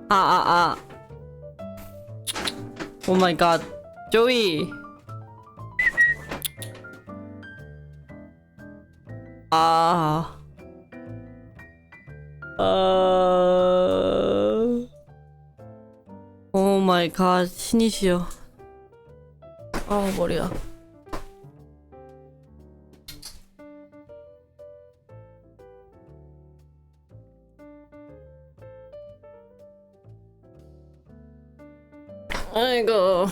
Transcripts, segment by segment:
아. Oh my god. Joey. 아. Oh my god. 신이시여. 아, 머리야. 아이고.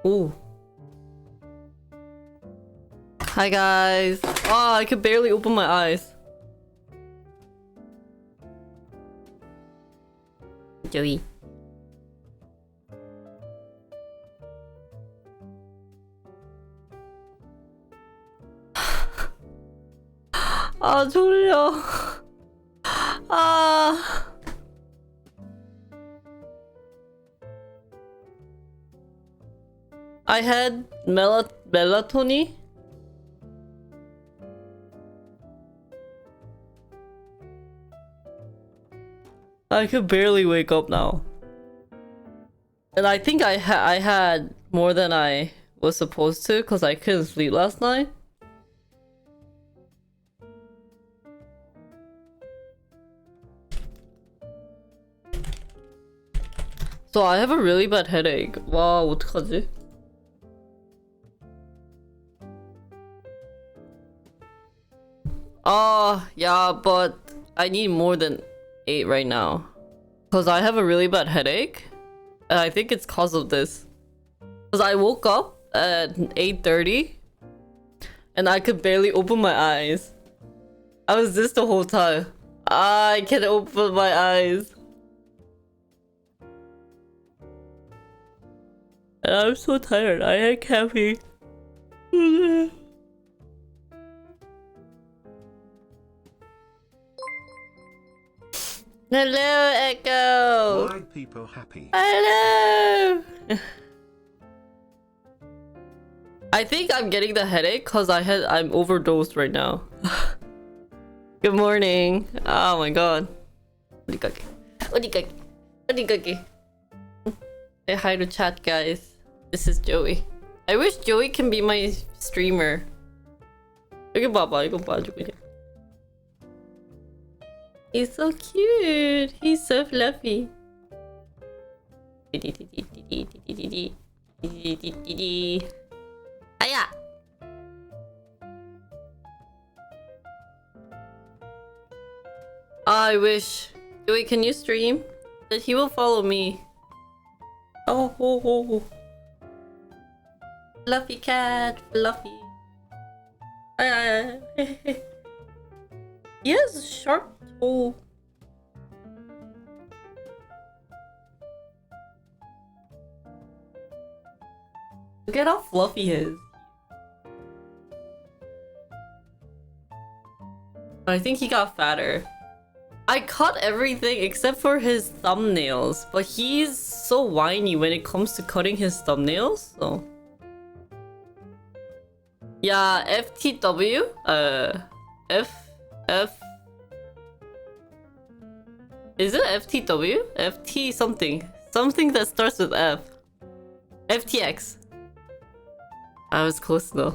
오. Hi guys. Oh, I could barely open my eyes. Joey. 아, 졸려. 아. I had melatonin. I could barely wake up now. And I think I had more than I was supposed to because I couldn't sleep last night. So I have a really bad headache. 와, 어떡하지? Yeah, but I need more than 8 right now. Because I have a really bad headache. And I think it's cause of this. Because I woke up at 8:30 and I could barely open my eyes. I was this the whole time. I can't open my eyes. And I'm so tired. I had caffeine. Hello, Echo. Why people happy? Hello. I think I'm getting the headache because I'm overdosed right now. Good morning. Oh my god. 어디 가게. Say hi to chat, guys. This is Joey. I wish Joey can be my streamer. 여기 봐봐, 이거 봐줘 그냥. He's so cute. He's so fluffy. 아야. I wish. Joey, can you stream? That he will follow me. Oh. Fluffy cat, fluffy. He has a sharp toe. Look at how fluffy he is. I think he got fatter. I cut everything except for his thumbnails, but he's so whiny when it comes to cutting his thumbnails, so. Yeah, FTW? Is it FTW? FT something. Something that starts with F. FTX. I was close though.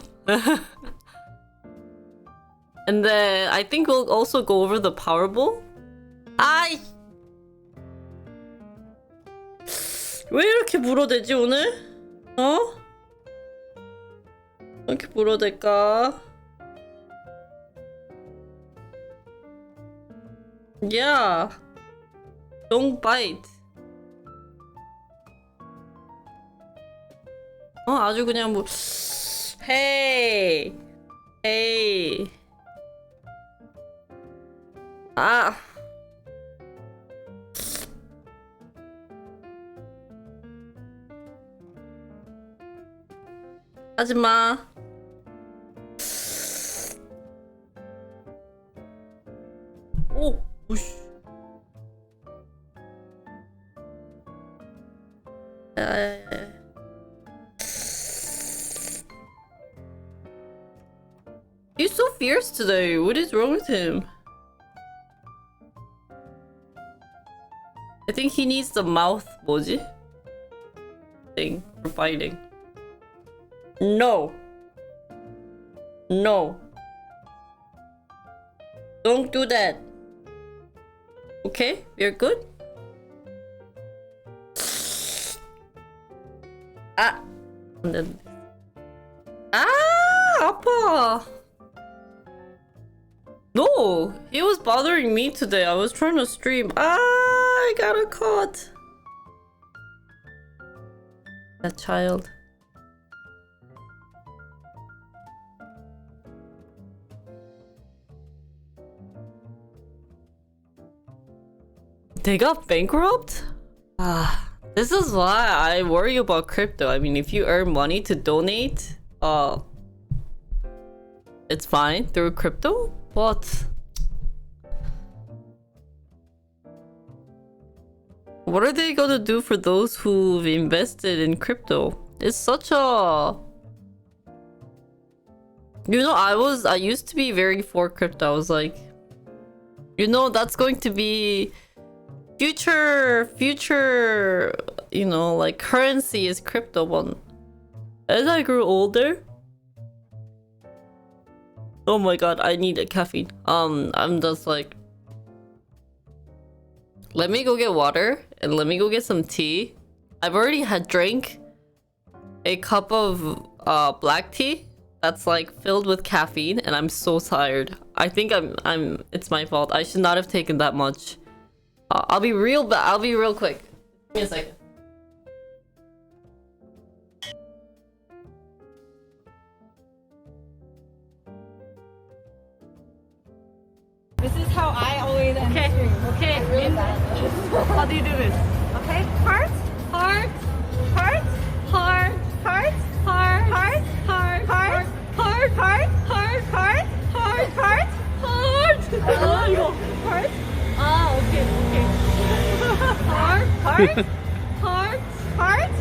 And then I think we'll also go over the Powerball. 아이! 왜 이렇게 물어대지 오늘? 어? 왜 이렇게 물어댈까? Yeah. Don't bite. 아주 그냥 뭐 Hey. 아. 하지마. 오씨. fierce today. What is wrong with him? I think he needs the mouth 뭐지? Thing for fighting. No. No. Don't do that. Okay, you're good. Ah. And then. Ah, 아파. No, he was bothering me today. I was trying to stream. Ah, I got a caught. That child. They got bankrupt? Ah, this is why I worry about crypto. I mean, if you earn money to donate, it's fine through crypto, but what are they gonna do for those who've invested in crypto? It's such a... You know, I used to be very for crypto. I was like, you know, that's going to be future, you know, like currency is crypto one. As I grew older, oh my god, I need a caffeine. I'm just like, let me go get water and let me go get some tea. I've already had drank a cup of black tea that's like filled with caffeine and I'm so tired. I think it's my fault. I should not have taken that much. I'll be real quick. Give me a second. This is how I always end Okay, stream. okay. I'm really bad at this. How do you do this? Okay, heart, heart, heart, heart, heart, heart, heart, heart, heart, heart, heart, heart, heart, heart, heart, heart. 이거 heart. 아, okay, okay. Heart, heart, heart,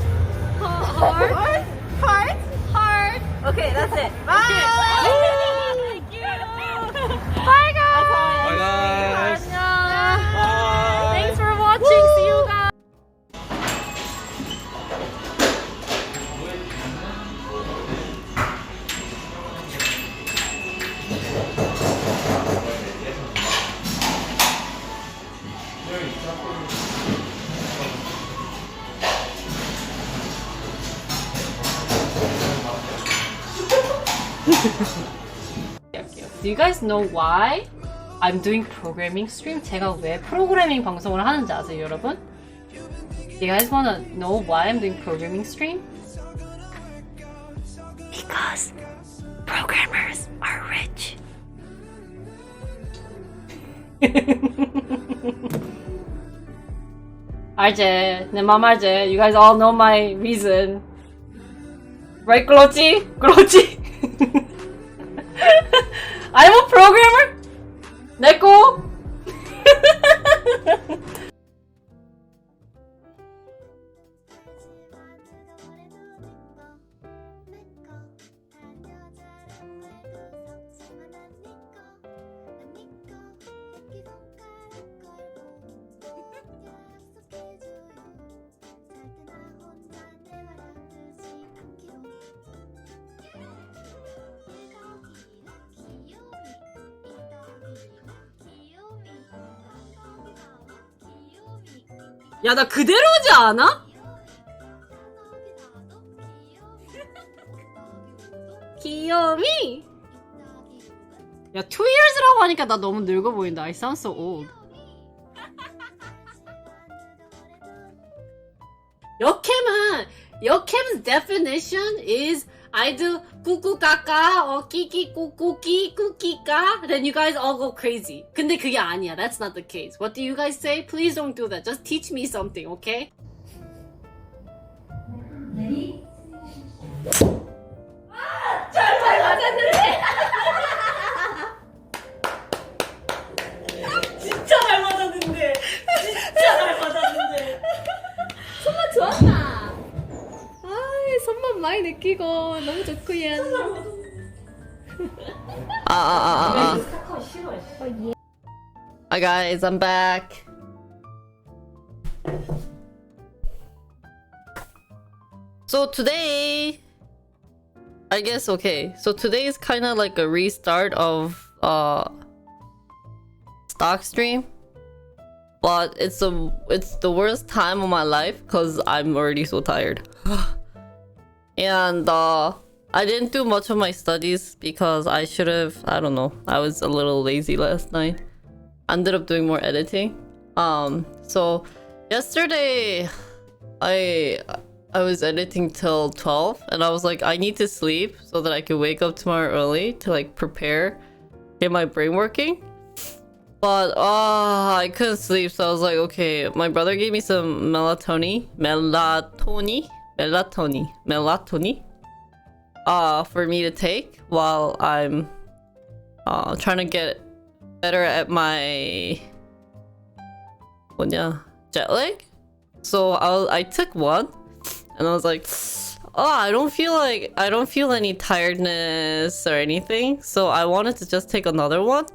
heart, heart, heart, heart. Okay, that's it. Bye. Thank you. Bye, guys. Bye guys. 안녕. Thanks for watching. See you guys. Do you guys know why I'm doing programming stream? 제가 왜 프로그래밍 방송을 하는지 아세요, 여러분? You guys wanna know why I'm doing programming stream? Because programmers are rich. 알지? 내 맘 알지? You guys all know my reason. Right, 그렇지? 그렇지? I'm a programmer? 내꺼? 야, 나 그대로지 않아? 귀요미! 야, 2years라고 하니까 나 너무 늙어 보인다. I sound so old. 역캠's definition is I do 꾸꾸까까 or 끼끼꾸꾸끼 꾸끼까 then you guys all go crazy. 근데 그게 아니야. That's not the case. What do you guys say? Please don't do that. Just teach me something, okay? 진짜 잘 맞았는데. 진짜 잘 맞았는데. 손만 좋았나? 아이, 손만 많이 느끼고 너무 좋구요. Hi guys, I'm back. So today, I guess okay. So today is kind of like a restart of stock stream, but it's the worst time of my life because I'm already so tired. And I didn't do much of my studies because I should have. I don't know. I was a little lazy last night. I ended up doing more editing. So yesterday I was editing till 12 and I was like, I need to sleep so that I can wake up tomorrow early to like prepare, get my brain working. But I couldn't sleep, so I was like, okay, my brother gave me some melatonin for me to take while I'm trying to get better at my jet lag. So I took one and I was like, oh, I don't feel any tiredness or anything, so I wanted to just take another one,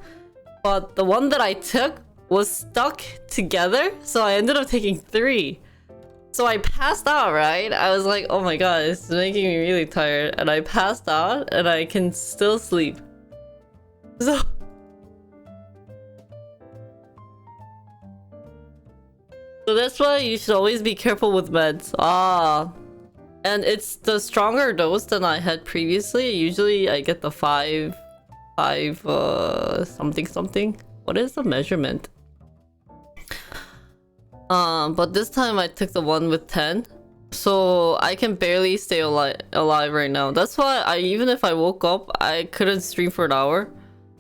but the one that I took was stuck together, so I ended up taking 3. So I passed out, right? I was like, oh my god, it's making me really tired, and I passed out and I can still sleep. So that's why you should always be careful with meds. And it's the stronger dose than I had previously. Usually I get the 5 something. What is the measurement? But this time I took the one with 10. So I can barely stay alive right now. That's why even if I woke up, I couldn't stream for an hour.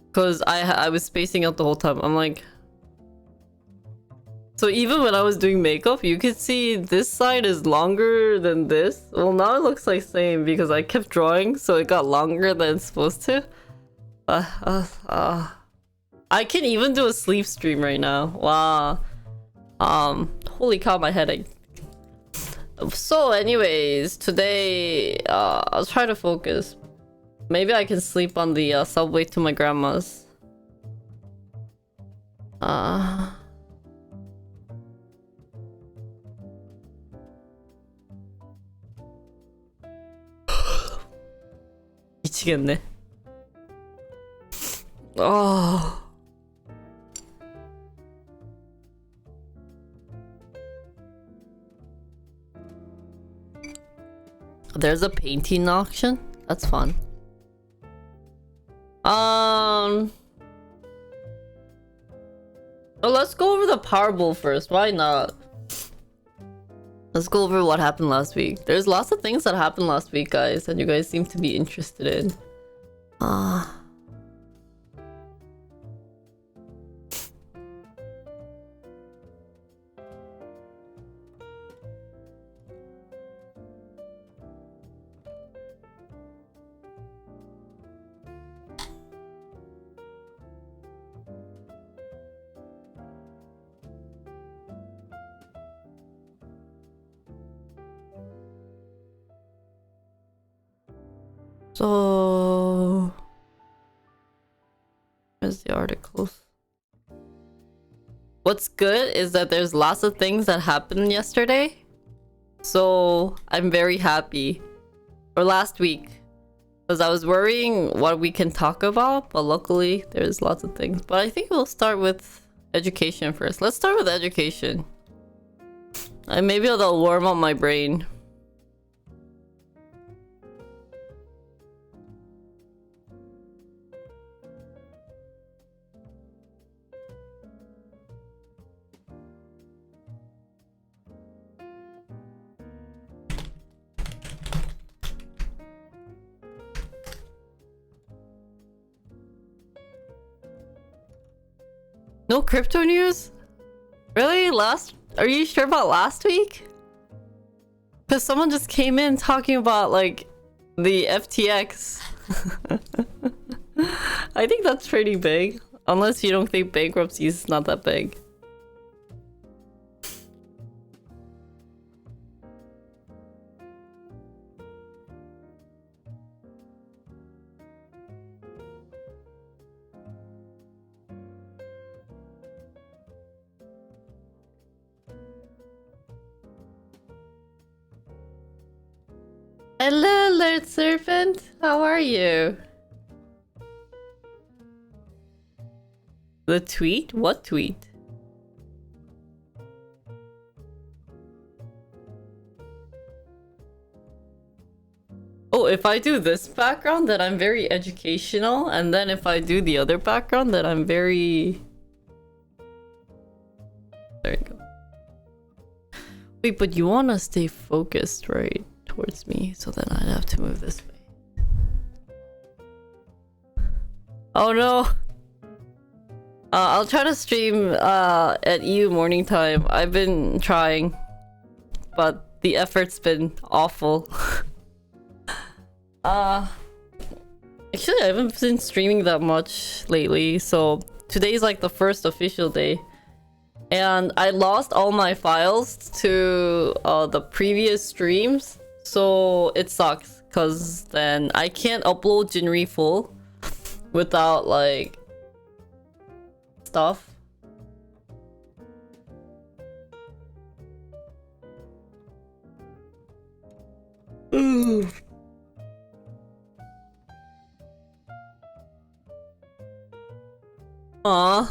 Because I was spacing out the whole time. I'm like... So even when I was doing makeup, you could see this side is longer than this. Well, now it looks like same because I kept drawing, so it got longer than it's supposed to. I can even do a sleep stream right now. Wow. Holy cow, my headache. So anyways, today, I'll try to focus. Maybe I can sleep on the subway to my grandma's. 미치겠네. Oh. There's a painting auction? That's fun. Oh, let's go over the Powerball first. Why not? Let's go over what happened last week. There's lots of things that happened last week, guys, that you guys seem to be interested in. So, where's the articles? What's good is that there's lots of things that happened yesterday. So, I'm very happy. Or last week. Because I was worrying what we can talk about, but luckily there's lots of things. But I think we'll start with education first. Let's start with education. And maybe that'll warm up my brain. No crypto news? Really? Are you sure about last week? Because someone just came in talking about like the FTX. I think that's pretty big. Unless you don't think bankruptcy is not that big. Spirit Serpent, how are you? The tweet? What tweet? Oh, if I do this background, then I'm very educational, and then if I do the other background, then I'm very... There you go. Wait, but you want to stay focused, right? Towards me, so then I'd have to move this way. Oh no! I'll try to stream at EU morning time. I've been trying, but the effort's been awful. Actually, I haven't been streaming that much lately, so today's like the first official day. And I lost all my files to the previous streams, so it sucks, because then I can't upload Jinri full without like stuff. Aww.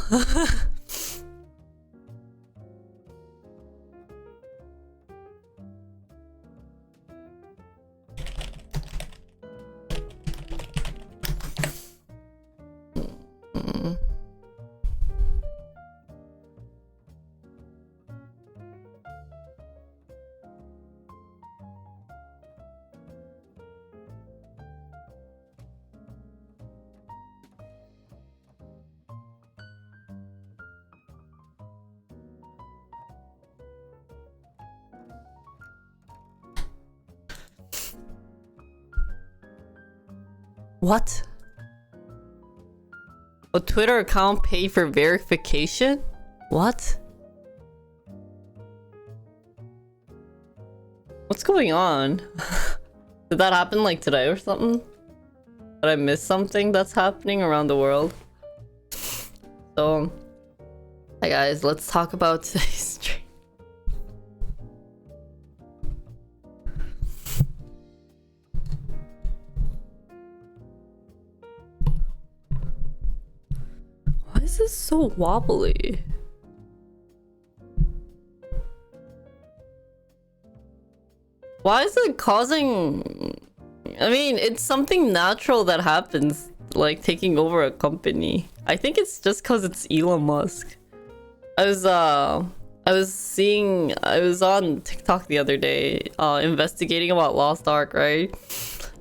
What? A Twitter account paid for verification? What? What's going on? Did that happen like today or something? Did I miss something that's happening around the world? So, hi guys, let's talk about today's stream. Why is this so wobbly? Why is it causing... I mean, it's something natural that happens, like taking over a company. I think it's just because it's Elon Musk. I was on TikTok the other day, investigating about Lost Ark, right?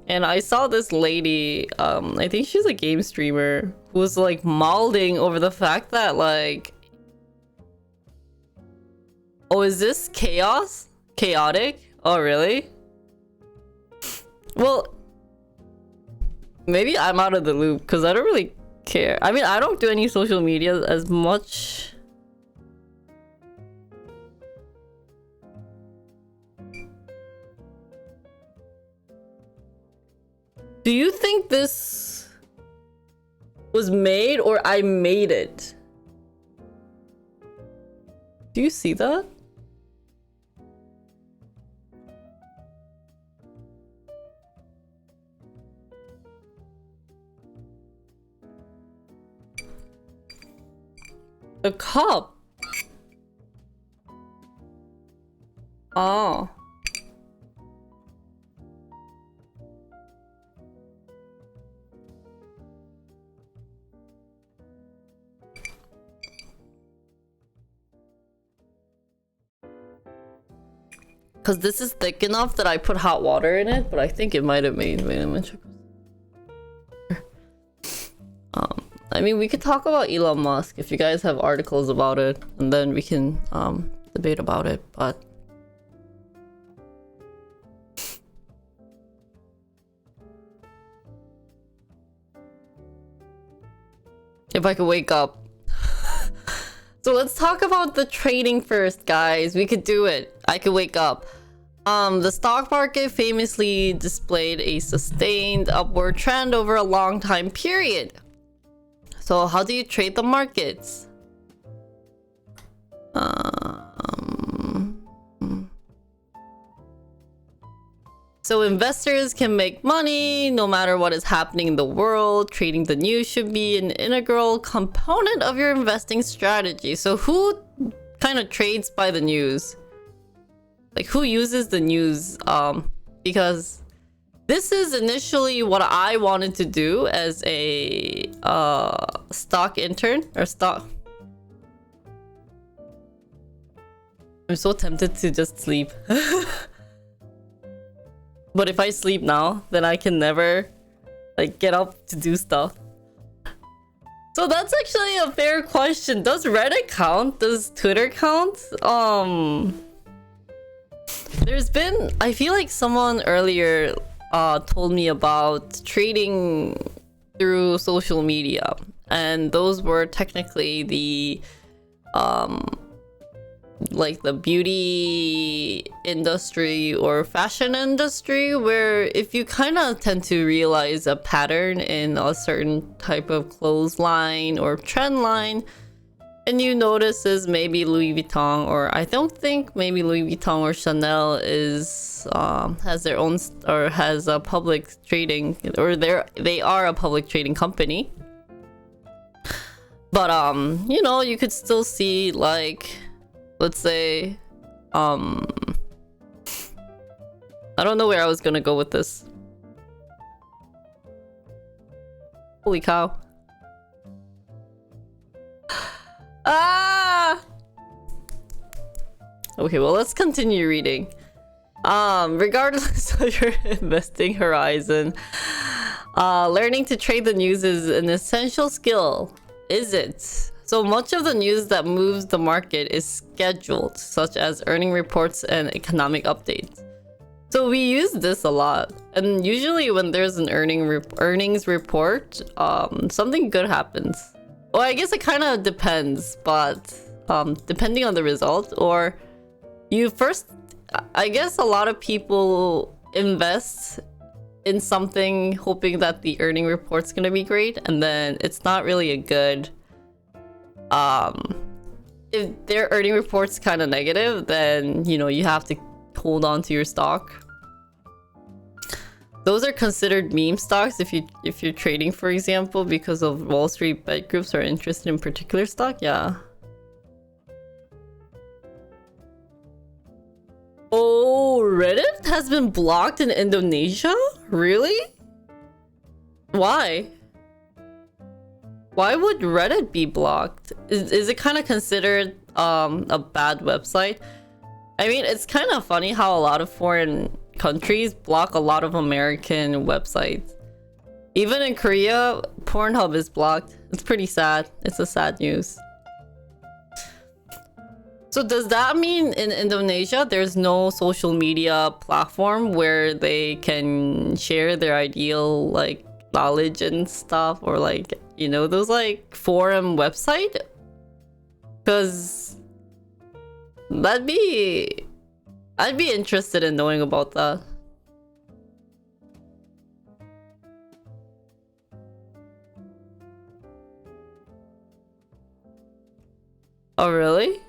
And I saw this lady, I think she's a game streamer, who was like mouthing over the fact that like... Oh, is this chaos? Chaotic? Oh, really? Well, maybe I'm out of the loop because I don't really care. I mean, I don't do any social media as much. Do you think this was made or I made it? Do you see that? The cup. Oh. Because this is thick enough that I put hot water in it, but I think it might have made... Wait, I'm gonna check. I mean, we could talk about Elon Musk if you guys have articles about it, and then we can debate about it, but... If I could wake up. So let's talk about the trading first, guys. We could do it. I could wake up. The stock market famously displayed a sustained upward trend over a long time period. So how do you trade the markets? So investors can make money no matter what is happening in the world. Trading the news should be an integral component of your investing strategy. So who kind of trades by the news? Like who uses the news? Because this is initially what I wanted to do as a stock intern or stock. I'm so tempted to just sleep. But if I sleep now, then I can never like get up to do stuff. So that's actually a fair question. Does Reddit count? Does Twitter count? There's been, I feel like someone earlier told me about trading through social media, and those were technically the like the beauty industry or fashion industry, where if you kind of tend to realize a pattern in a certain type of clothes line or trend line, and you notice is maybe Louis Vuitton, or I don't think maybe Louis Vuitton or Chanel is has their own or has a public trading, or they are a public trading company. But you know, you could still see like, let's say, I don't know where I was gonna go with this. Holy cow. Ah! Okay, well, let's continue reading. Regardless of your investing horizon, learning to trade the news is an essential skill. Is it? So much of the news that moves the market is scheduled, such as earning reports and economic updates. So we use this a lot, and usually when there's an earnings report, something good happens. Well, I guess it kind of depends, but depending on the result, or you first, I guess a lot of people invest in something hoping that the earning report's gonna be great, and then it's not really a good. If their earning report's kind of negative, then you know you have to hold on to your stock. Those are considered meme stocks if you're trading, for example, because of Wall Street bet groups are interested in particular stock. Yeah. Oh, Reddit has been blocked in Indonesia? Really? Why? Why would Reddit be blocked? Is it kind of considered a bad website? I mean, it's kind of funny how a lot of foreign countries block a lot of American websites. Even in Korea, Pornhub is blocked. It's pretty sad. It's a sad news. So does that mean in Indonesia there's no social media platform where they can share their ideal like knowledge and stuff, or like, you know, those like forum website? Because I'd be interested in knowing about that. Oh really?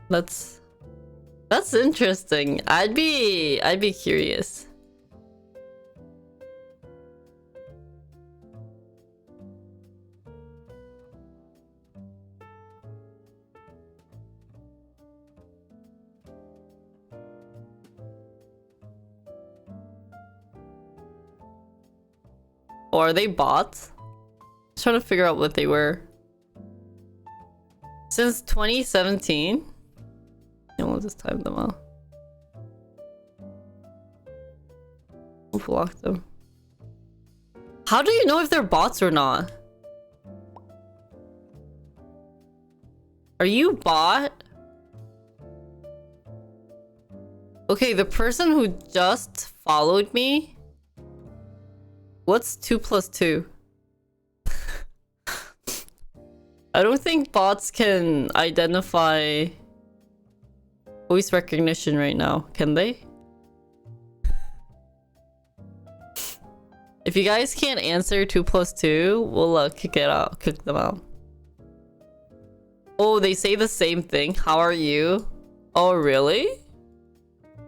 That's interesting. I'd be curious. Or are they bots? Just trying to figure out what they were. Since 2017. And we'll just time them out. We'll block them. How do you know if they're bots or not? Are you bot? Okay, the person who just followed me. What's 2 plus 2? I don't think bots can identify voice recognition right now, can they? If you guys can't answer 2 plus 2, we'll kick them out. Oh, they say the same thing. How are you? Oh, really?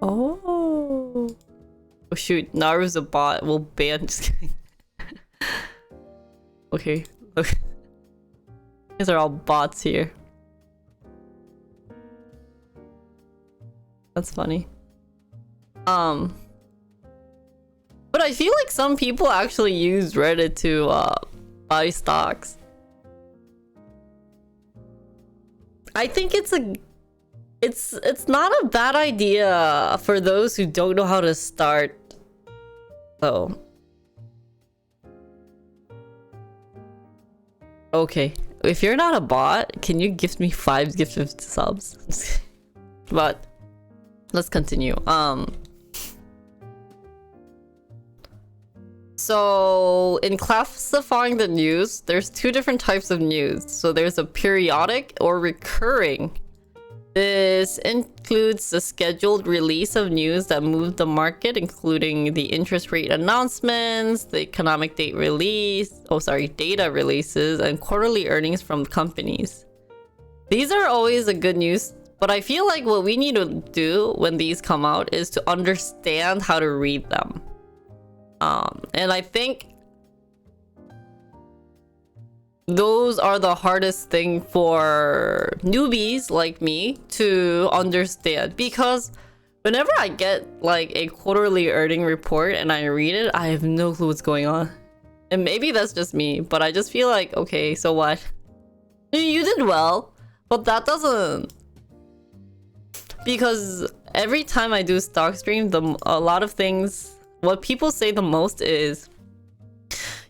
Oh. shoot, Naru's a bot. We'll ban. Just kidding. Okay. Look. These are all bots here. That's funny. But I feel like some people actually use Reddit to buy stocks. I think it's not a bad idea for those who don't know how to start, though. Okay, if you're not a bot, can you gift me 5 gifted subs? But let's continue. So in classifying the news, there's 2 different types of news. So there's a periodic or recurring. This includes the scheduled release of news that move the market, including the interest rate announcements, the economic data releases, and quarterly earnings from companies. These are always a good news, but I feel like what we need to do when these come out is to understand how to read them. And I think those are the hardest thing for newbies like me to understand, because whenever I get like a quarterly earning report and I read it, I have no clue what's going on. And maybe that's just me, but I just feel like, okay, so what? You did well, but that doesn't... Because every time I do stock stream, a lot of things... What people say the most is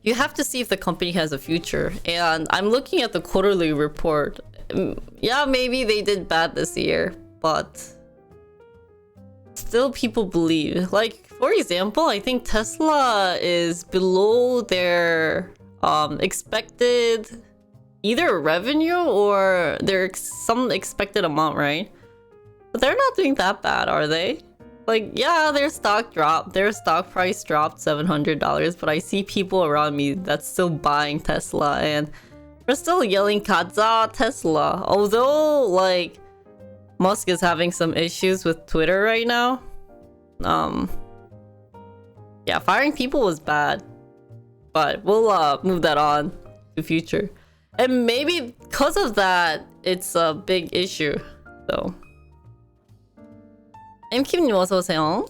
you have to see if the company has a future. And I'm looking at the quarterly report. Yeah, maybe they did bad this year, but still people believe. Like, for example, I think Tesla is below their expected either revenue or their some expected amount, right? But they're not doing that bad, are they? Like, yeah, their stock price dropped $700, but I see people around me that's still buying Tesla, and we're still yelling "Kaza Tesla." Although, like, Musk is having some issues with Twitter right now. Yeah, firing people was bad, but we'll move that on to future. And maybe because of that, it's a big issue, though. M킴님 어서오세요.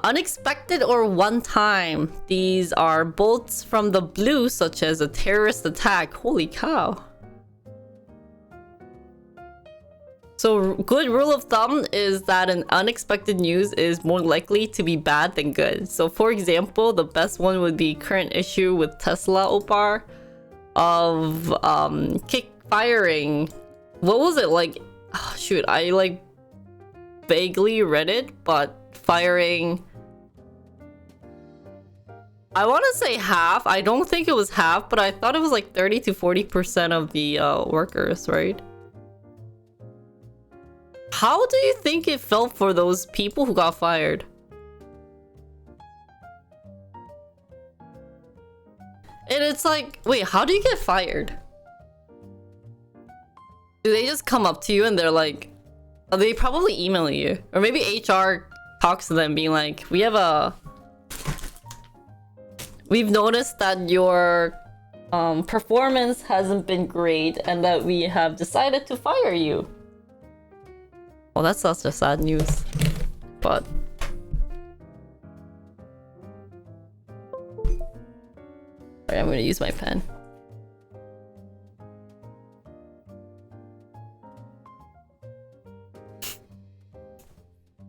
Unexpected or one time. These are bolts from the blue, such as a terrorist attack. Holy cow. So good rule of thumb is that an unexpected news is more likely to be bad than good. So for example, the best one would be current issue with Tesla Opar of kick firing. What was it like? Oh, shoot, I like vaguely read it, but firing, I want to say half. I don't think it was half, but I thought it was like 30 to 40% of the workers, right? How do you think it felt for those people who got fired? And it's like, wait, how do you get fired? Do they just come up to you and they're like, they probably email you, or maybe HR talks to them being like, we've noticed that your performance hasn't been great and that we have decided to fire you. Well, that's such a sad news, but sorry, I'm gonna use my pen.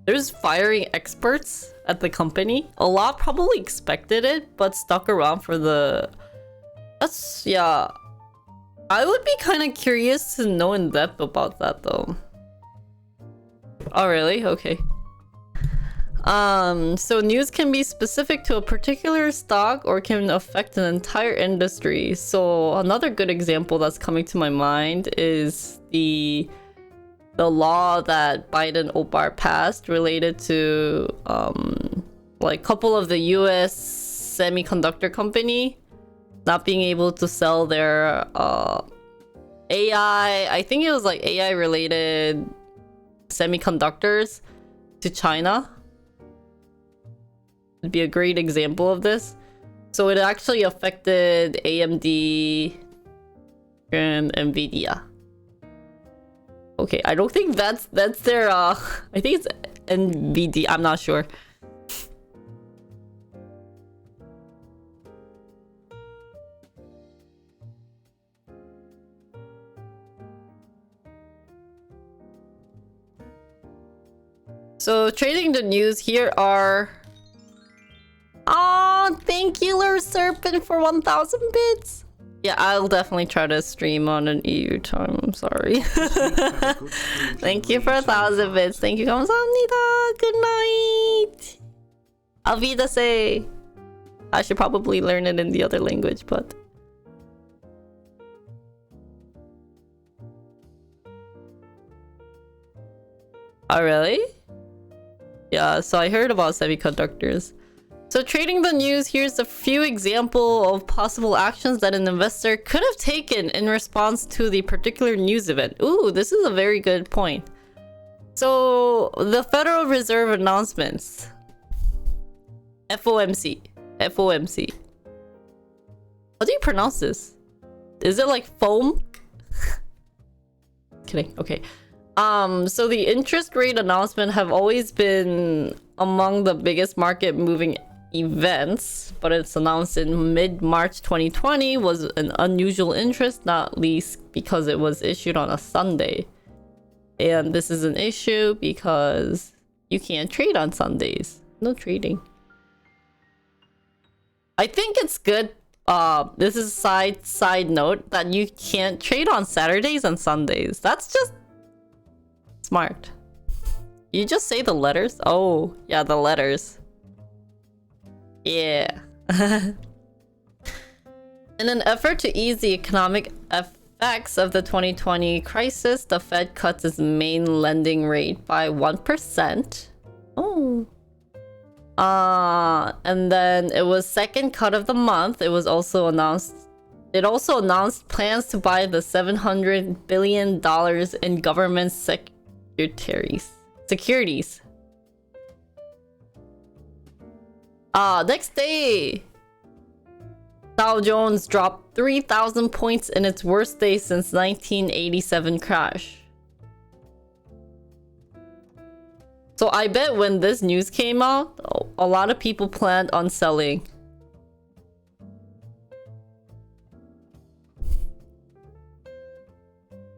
There's firing experts at the company. A lot probably expected it, but stuck around for the... That's... yeah. I would be kind of curious to know in depth about that, though. Oh, really? Okay. So news can be specific to a particular stock or can affect an entire industry. So another good example that's coming to my mind is the law that Biden Opar passed related to like a couple of the US semiconductor company not being able to sell their AI, I think it was like AI related semiconductors to China. would be a great example of this. So it actually affected AMD and Nvidia. Okay, I don't think that's their I think it's NVD, I'm not sure. So trading the news, here are... Oh, thank you, Lur Serpent, for 1,000 bits. Yeah, I'll definitely try to stream on an EU time. I'm sorry. Thank you for 1,000 bits. Thank you, 감사합니다. Good night. Auf Wiedersehen. I should probably learn it in the other language, but... Oh, really? Yeah, so I heard about semiconductors. So trading the news, here's a few examples of possible actions that an investor could have taken in response to the particular news event. Ooh, this is a very good point. So the Federal Reserve announcements. FOMC. FOMC. How do you pronounce this? Is it like foam? Kidding. Okay. So the interest rate announcement have always been among the biggest market moving events, but it's announced in mid-March 2020 was an unusual interest, not least because it was issued on a Sunday. And this is an issue because you can't trade on Sundays. No trading. I think it's good. This is a side note that you can't trade on Saturdays and Sundays. That's just smart. You just say the letters? Oh, yeah, the letters. Yeah. In an effort to ease the economic effects of the 2020 crisis, the Fed cuts its main lending rate by 1%. Oh. And then it was second cut of the month. It also announced plans to buy the $700 billion in government securities. Next day, Dow Jones dropped 3,000 points in its worst day since 1987 crash. So I bet when this news came out, a lot of people planned on selling.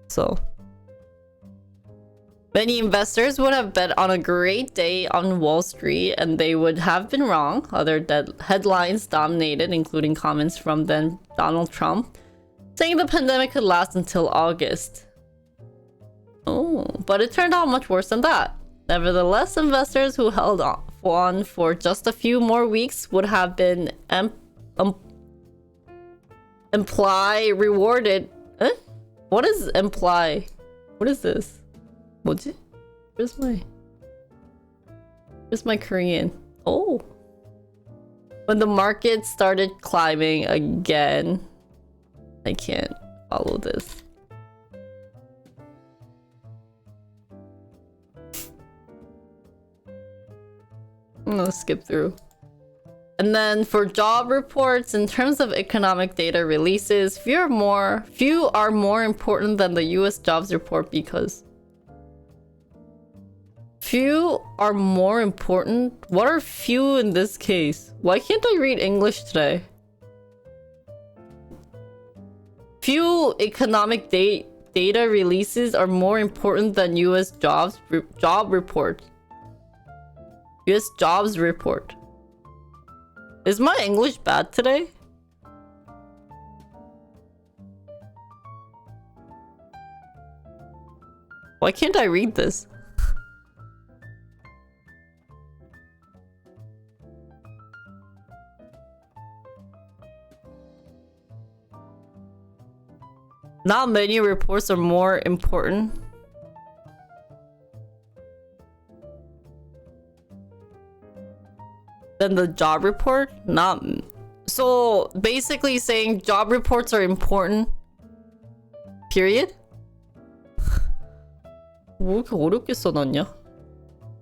So many investors would have bet on a great day on Wall Street, and they would have been wrong. Other headlines dominated, including comments from then Donald Trump, saying the pandemic could last until August. Oh, but it turned out much worse than that. Nevertheless, investors who held on for just a few more weeks would have been rewarded. What is imply? What is this? 뭐지? Where's my Korean? Oh. When the market started climbing again. I can't follow this. I'm gonna skip through. And then for job reports, in terms of economic data releases, few are more important than the US jobs report because few are more important? What are few in this case? Why can't I read English today? Few economic data releases are more important than US job report. US jobs report. Is my English bad today? Why can't I read this? Not many reports are more important. Than the job report? Not. So basically saying job reports are important. Period? 왜 이렇게 어렵게 써놨냐?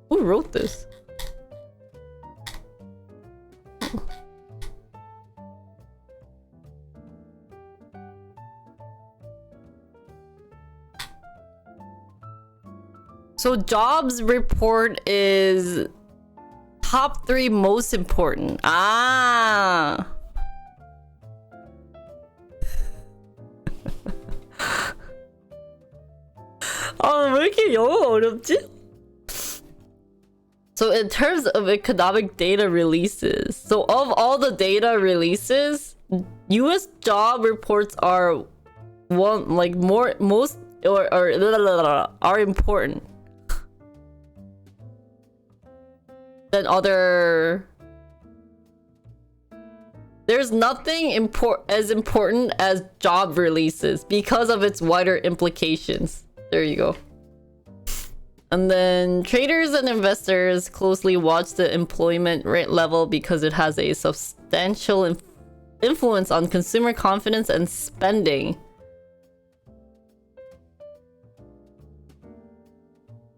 Who wrote this? So jobs report is top 3 most important. Ah. 아, 왜 이렇게 영어 어렵지? So in terms of economic data releases, so of all the data releases, US job reports are one like most or are important than other. There's nothing as important as job releases because of its wider implications. There you go. And then traders and investors closely watch the employment rate level because it has a substantial influence on consumer confidence and spending.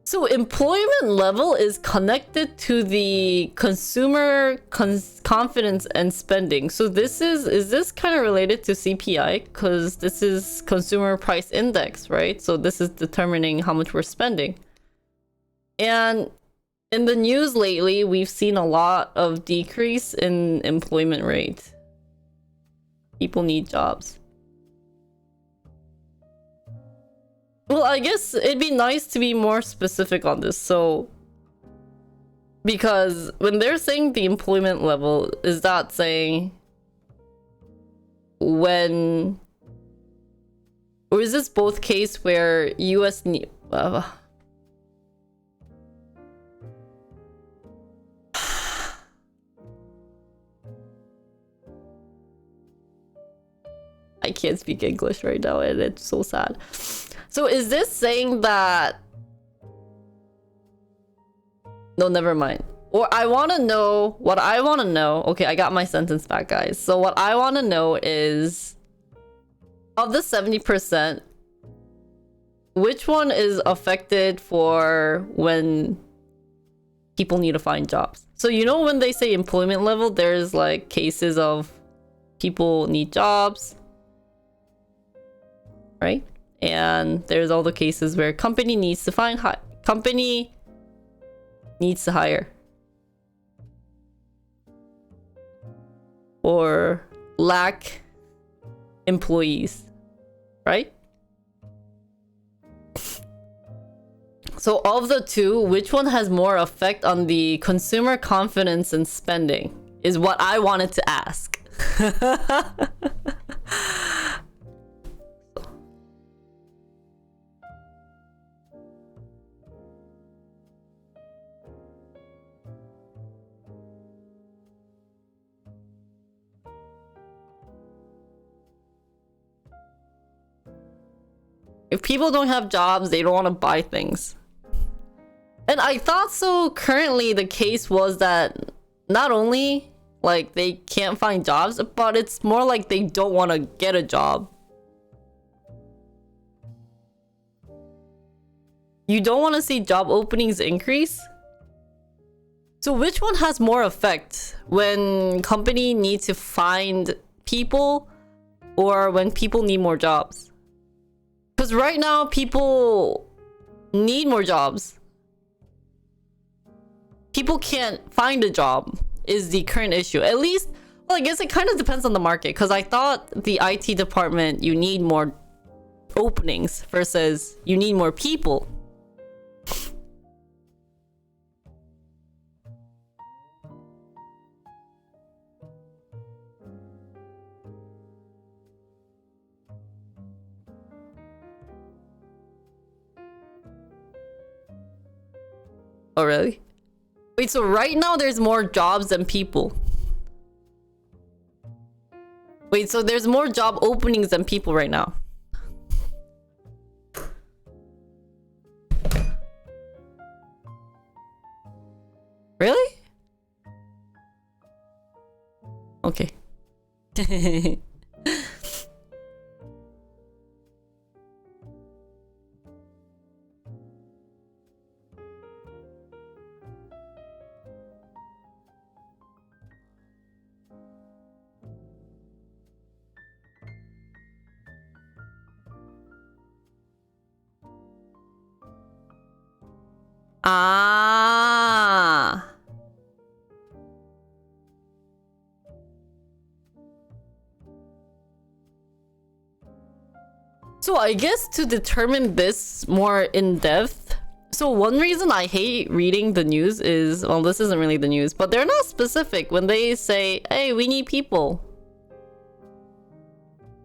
So employment level is connected to the consumer confidence and spending. So is this kind of related to CPI? Because this is consumer price index, right? So this is determining how much we're spending. And in the news lately, we've seen a lot of decrease in employment rate. People need jobs. Well, I guess it'd be nice to be more specific on this. So, because when they're saying the employment level, is that saying when, or is this both case where US need, I can't speak English right now and it's so sad. So is this saying that... No, never mind. Or I want to know... What I want to know... Okay, I got my sentence back, guys. So what I want to know is... Of the 70%, which one is affected for when people need to find jobs? So you know when they say employment level, there's like cases of people need jobs, right? And there's all the cases where company needs to hire or lack employees, right? So of the two, which one has more effect on the consumer confidence and spending is what I wanted to ask. If people don't have jobs, they don't want to buy things. And I thought so currently the case was that not only like they can't find jobs, but it's more like they don't want to get a job. You don't want to see job openings increase? So which one has more effect? When company need to find people or when people need more jobs? Because right now people need more jobs. People can't find a job is the current issue. At least, well, I guess it kind of depends on the market. Because I thought the IT department, you need more openings versus you need more people. Oh, really? Wait, so right now there's more jobs than people. Wait, so there's more job openings than people right now. Really? Okay. Ah. So I guess to determine this more in depth, so one reason I hate reading the news is, well, this isn't really the news, but they're not specific when they say, hey, we need people.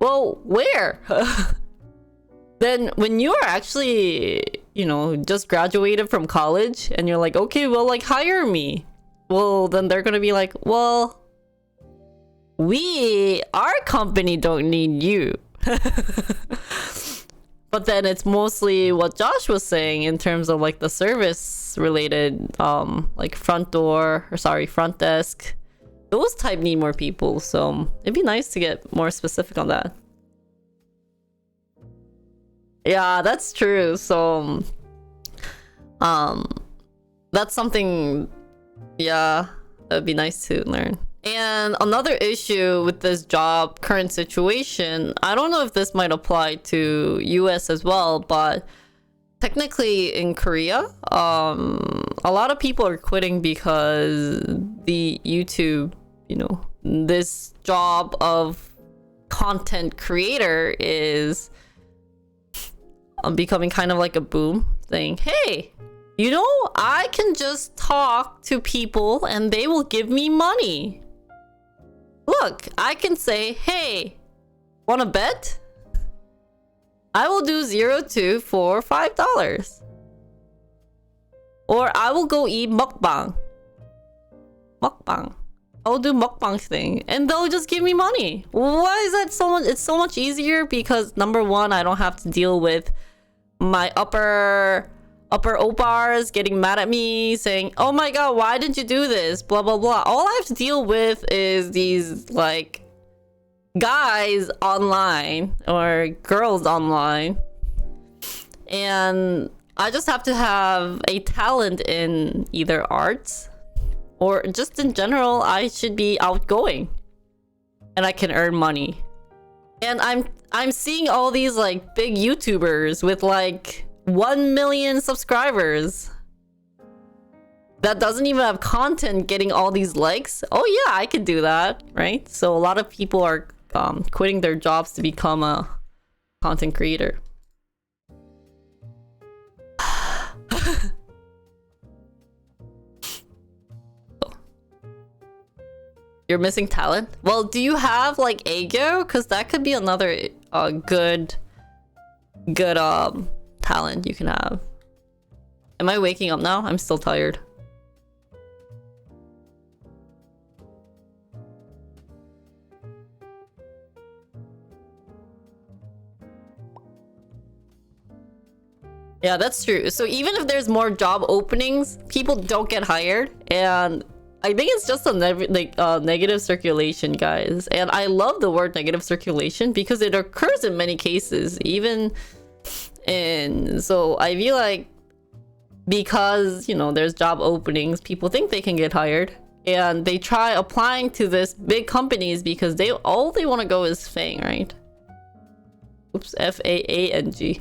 Well, where? Then when you're actually, you know, just graduated from college and you're like, okay, well, like, hire me. Well, then they're gonna be like, well, our company don't need you. But then it's mostly what Josh was saying in terms of like the service related, like front desk. Those type need more people, so it'd be nice to get more specific on that. Yeah, that's true. So, that's something, yeah, that'd be nice to learn. And another issue with this job current situation, I don't know if this might apply to US as well, but technically in Korea, a lot of people are quitting because the YouTube, you know, this job of content creator is becoming kind of like a boom thing. Hey, you know, I can just talk to people and they will give me money. Look, I can say, hey, wanna bet? I will do 0 to for $5. Or I will go eat mukbang. I'll do mukbang thing and they'll just give me money. Why is that so much? It's so much easier because number one, I don't have to deal with my upper opars getting mad at me saying, oh my god, why didn't you do this, blah blah blah. All I have to deal with is these like guys online or girls online, and I just have to have a talent in either arts or just in general. I should be outgoing and I can earn money. And I'm seeing all these like big YouTubers with like 1 million subscribers that doesn't even have content getting all these likes. Oh yeah, I could do that, right? So a lot of people are quitting their jobs to become a content creator. You're missing talent? Well, do you have like Aegyo? Because that could be another good talent you can have. Am I waking up now? I'm still tired. Yeah, that's true. So even if there's more job openings, people don't get hired, and I think it's just a negative circulation, guys. And I love the word negative circulation because it occurs in many cases, even in, so I feel like because, you know, there's job openings, people think they can get hired and they try applying to this big companies because all they want to go is Fang, right? Oops, F-A-A-N-G.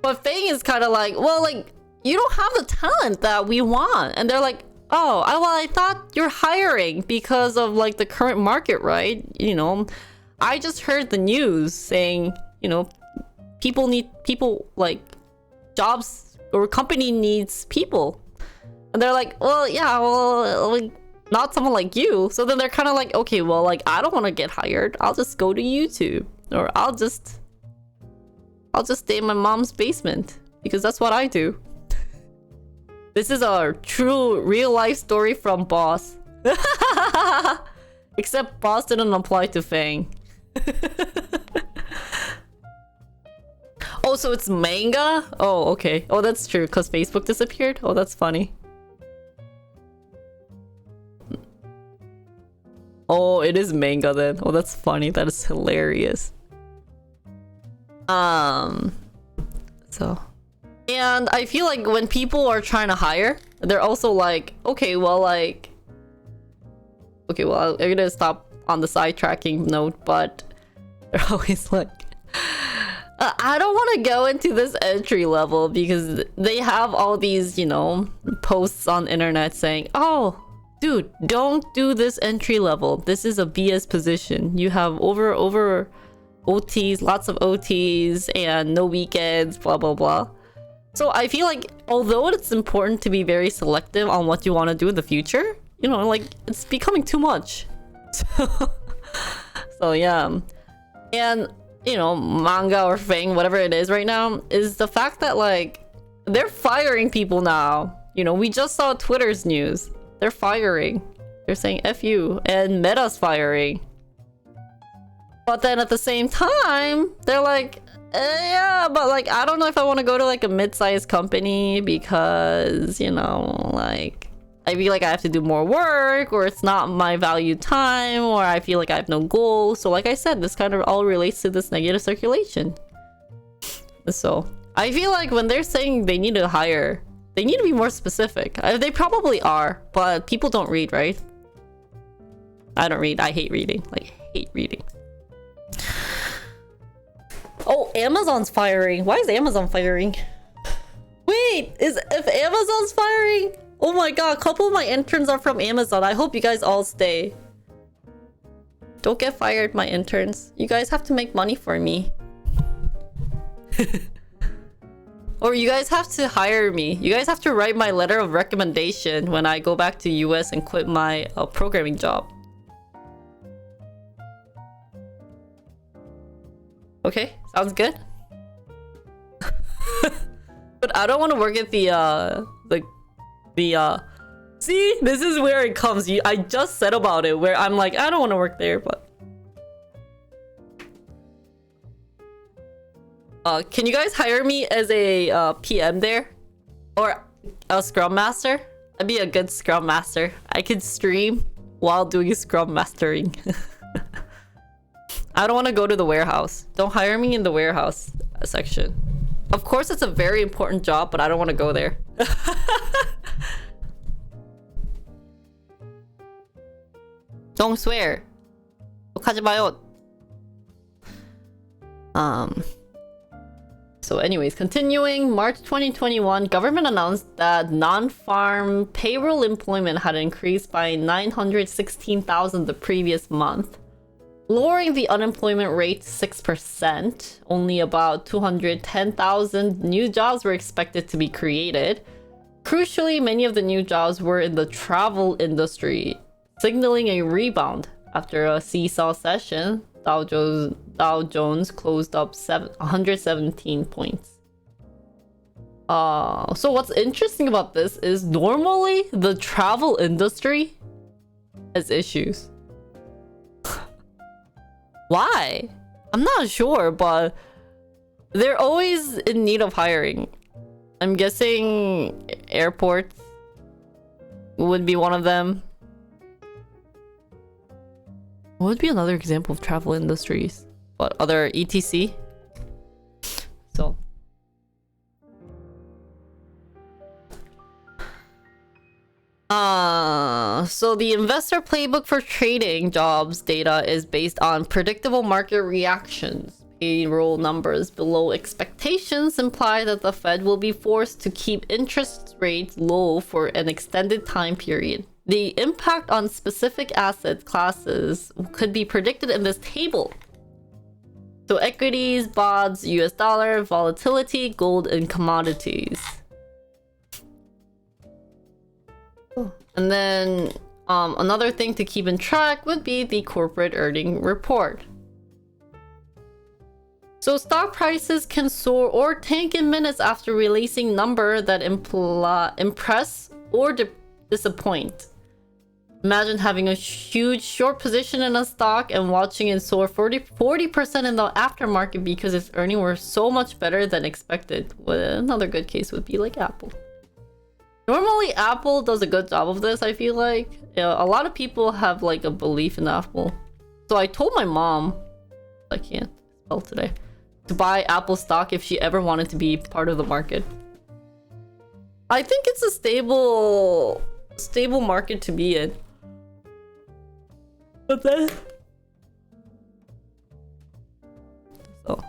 But Fang is kind of like, well, like, you don't have the talent that we want. And they're like, oh, well, I thought you're hiring because of like the current market, right? You know, I just heard the news saying, you know, people need people, like jobs or company needs people. And they're like, well, yeah, well, like, not someone like you. So then they're kind of like, okay, well, like, I don't want to get hired. I'll just go to YouTube, or I'll just stay in my mom's basement because that's what I do. This is a true real life story from Boss. Except Boss didn't apply to Fang. Oh, so it's manga? Oh, okay. Oh, that's true, because Facebook disappeared? Oh, that's funny. Oh, it is manga then. Oh, that's funny. That is hilarious. So... And I feel like when people are trying to hire, they're also like, okay, well, like... Okay, well, I'm gonna stop on the sidetracking note, but they're always like... I don't want to go into this entry level because they have all these, you know, posts on internet saying, oh, dude, don't do this entry level. This is a BS position. You have over OTs, lots of OTs, and no weekends, blah, blah, blah. So I feel like, although it's important to be very selective on what you want to do in the future, you know, like, it's becoming too much. So yeah. And, you know, manga or Fang, whatever it is right now, is the fact that, like, they're firing people now. You know, we just saw Twitter's news. They're firing. They're saying F you. And Meta's firing. But then at the same time, they're like, yeah, but like, I don't know if I want to go to like a mid-sized company because, you know, like, I feel like I have to do more work, or it's not my valued time, or I feel like I have no goal. So like I said, this kind of all relates to this negative circulation. So I feel like when they're saying they need to hire, they need to be more specific. They probably are, but people don't read, right? I don't read. I hate reading. Like, hate reading. Oh, Amazon's firing. Why is Amazon firing? Wait, if Amazon's firing? Oh my god, a couple of my interns are from Amazon. I hope you guys all stay. Don't get fired, my interns. You guys have to make money for me. Or you guys have to hire me. You guys have to write my letter of recommendation when I go back to US and quit my programming job. Okay, sounds good. But I don't want to work at the see, this is where it comes. I just said about it, where I'm like, I don't want to work there, but can you guys hire me as a PM there, or a Scrum Master? I'd be a good Scrum Master. I could stream while doing Scrum Mastering. I don't want to go to the warehouse. Don't hire me in the warehouse section. Of course, it's a very important job, but I don't want to go there. Don't swear. 욕하지 마요. So anyways, continuing, March 2021, government announced that non-farm payroll employment had increased by 916,000 the previous month, lowering the unemployment rate to 6%. Only about 210,000 new jobs were expected to be created. Crucially, many of the new jobs were in the travel industry, signaling a rebound after a seesaw session. Dow Jones closed up 117 points. So what's interesting about this is normally the travel industry has issues. Why? I'm not sure, but they're always in need of hiring. I'm guessing airports would be one of them. What would be another example of travel industries? What other ETC? So so the investor playbook for trading jobs data is based on predictable market reactions. Payroll numbers below expectations imply that the Fed will be forced to keep interest rates low for an extended time period. The impact on specific asset classes could be predicted in this table. So equities, bonds, US dollar, volatility, gold, and commodities. And then another thing to keep in track would be the corporate earning report. So stock prices can soar or tank in minutes after releasing numbers that impress or disappoint. Imagine having a huge short position in a stock and watching it soar 40% in the aftermarket because its earnings were so much better than expected. Well, another good case would be like Apple. Normally, Apple does a good job of this, I feel like. Yeah, a lot of people have like a belief in Apple. So I told my mom, I can't spell today, to buy Apple stock if she ever wanted to be part of the market. I think it's a stable market to be in. But then... So...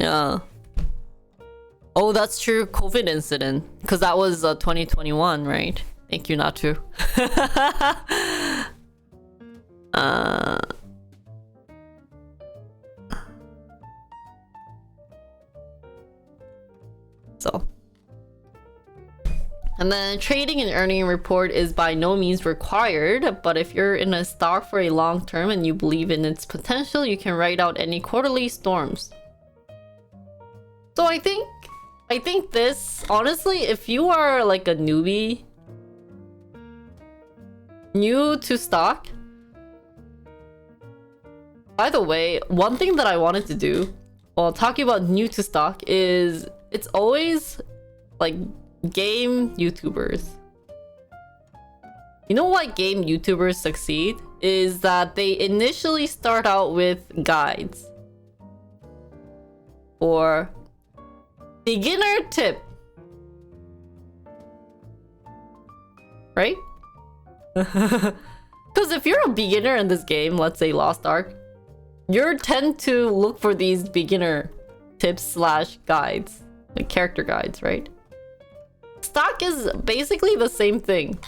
Yeah. Oh, that's true. COVID incident. Because that was 2021, right? Thank you, Natu. So. And then trading and earning report is by no means required, but if you're in a stock for a long term and you believe in its potential, you can write out any quarterly storms. So I think this, honestly, if you are like a newbie, new to stock. By the way, one thing that I wanted to do while talking about new to stock is it's always like game YouTubers. You know why game YouTubers succeed? Is that they initially start out with guides or beginner tip, right? Because if you're a beginner in this game, let's say Lost Ark, you tend to look for these beginner tips slash guides, like character guides, right? Stock is basically the same thing.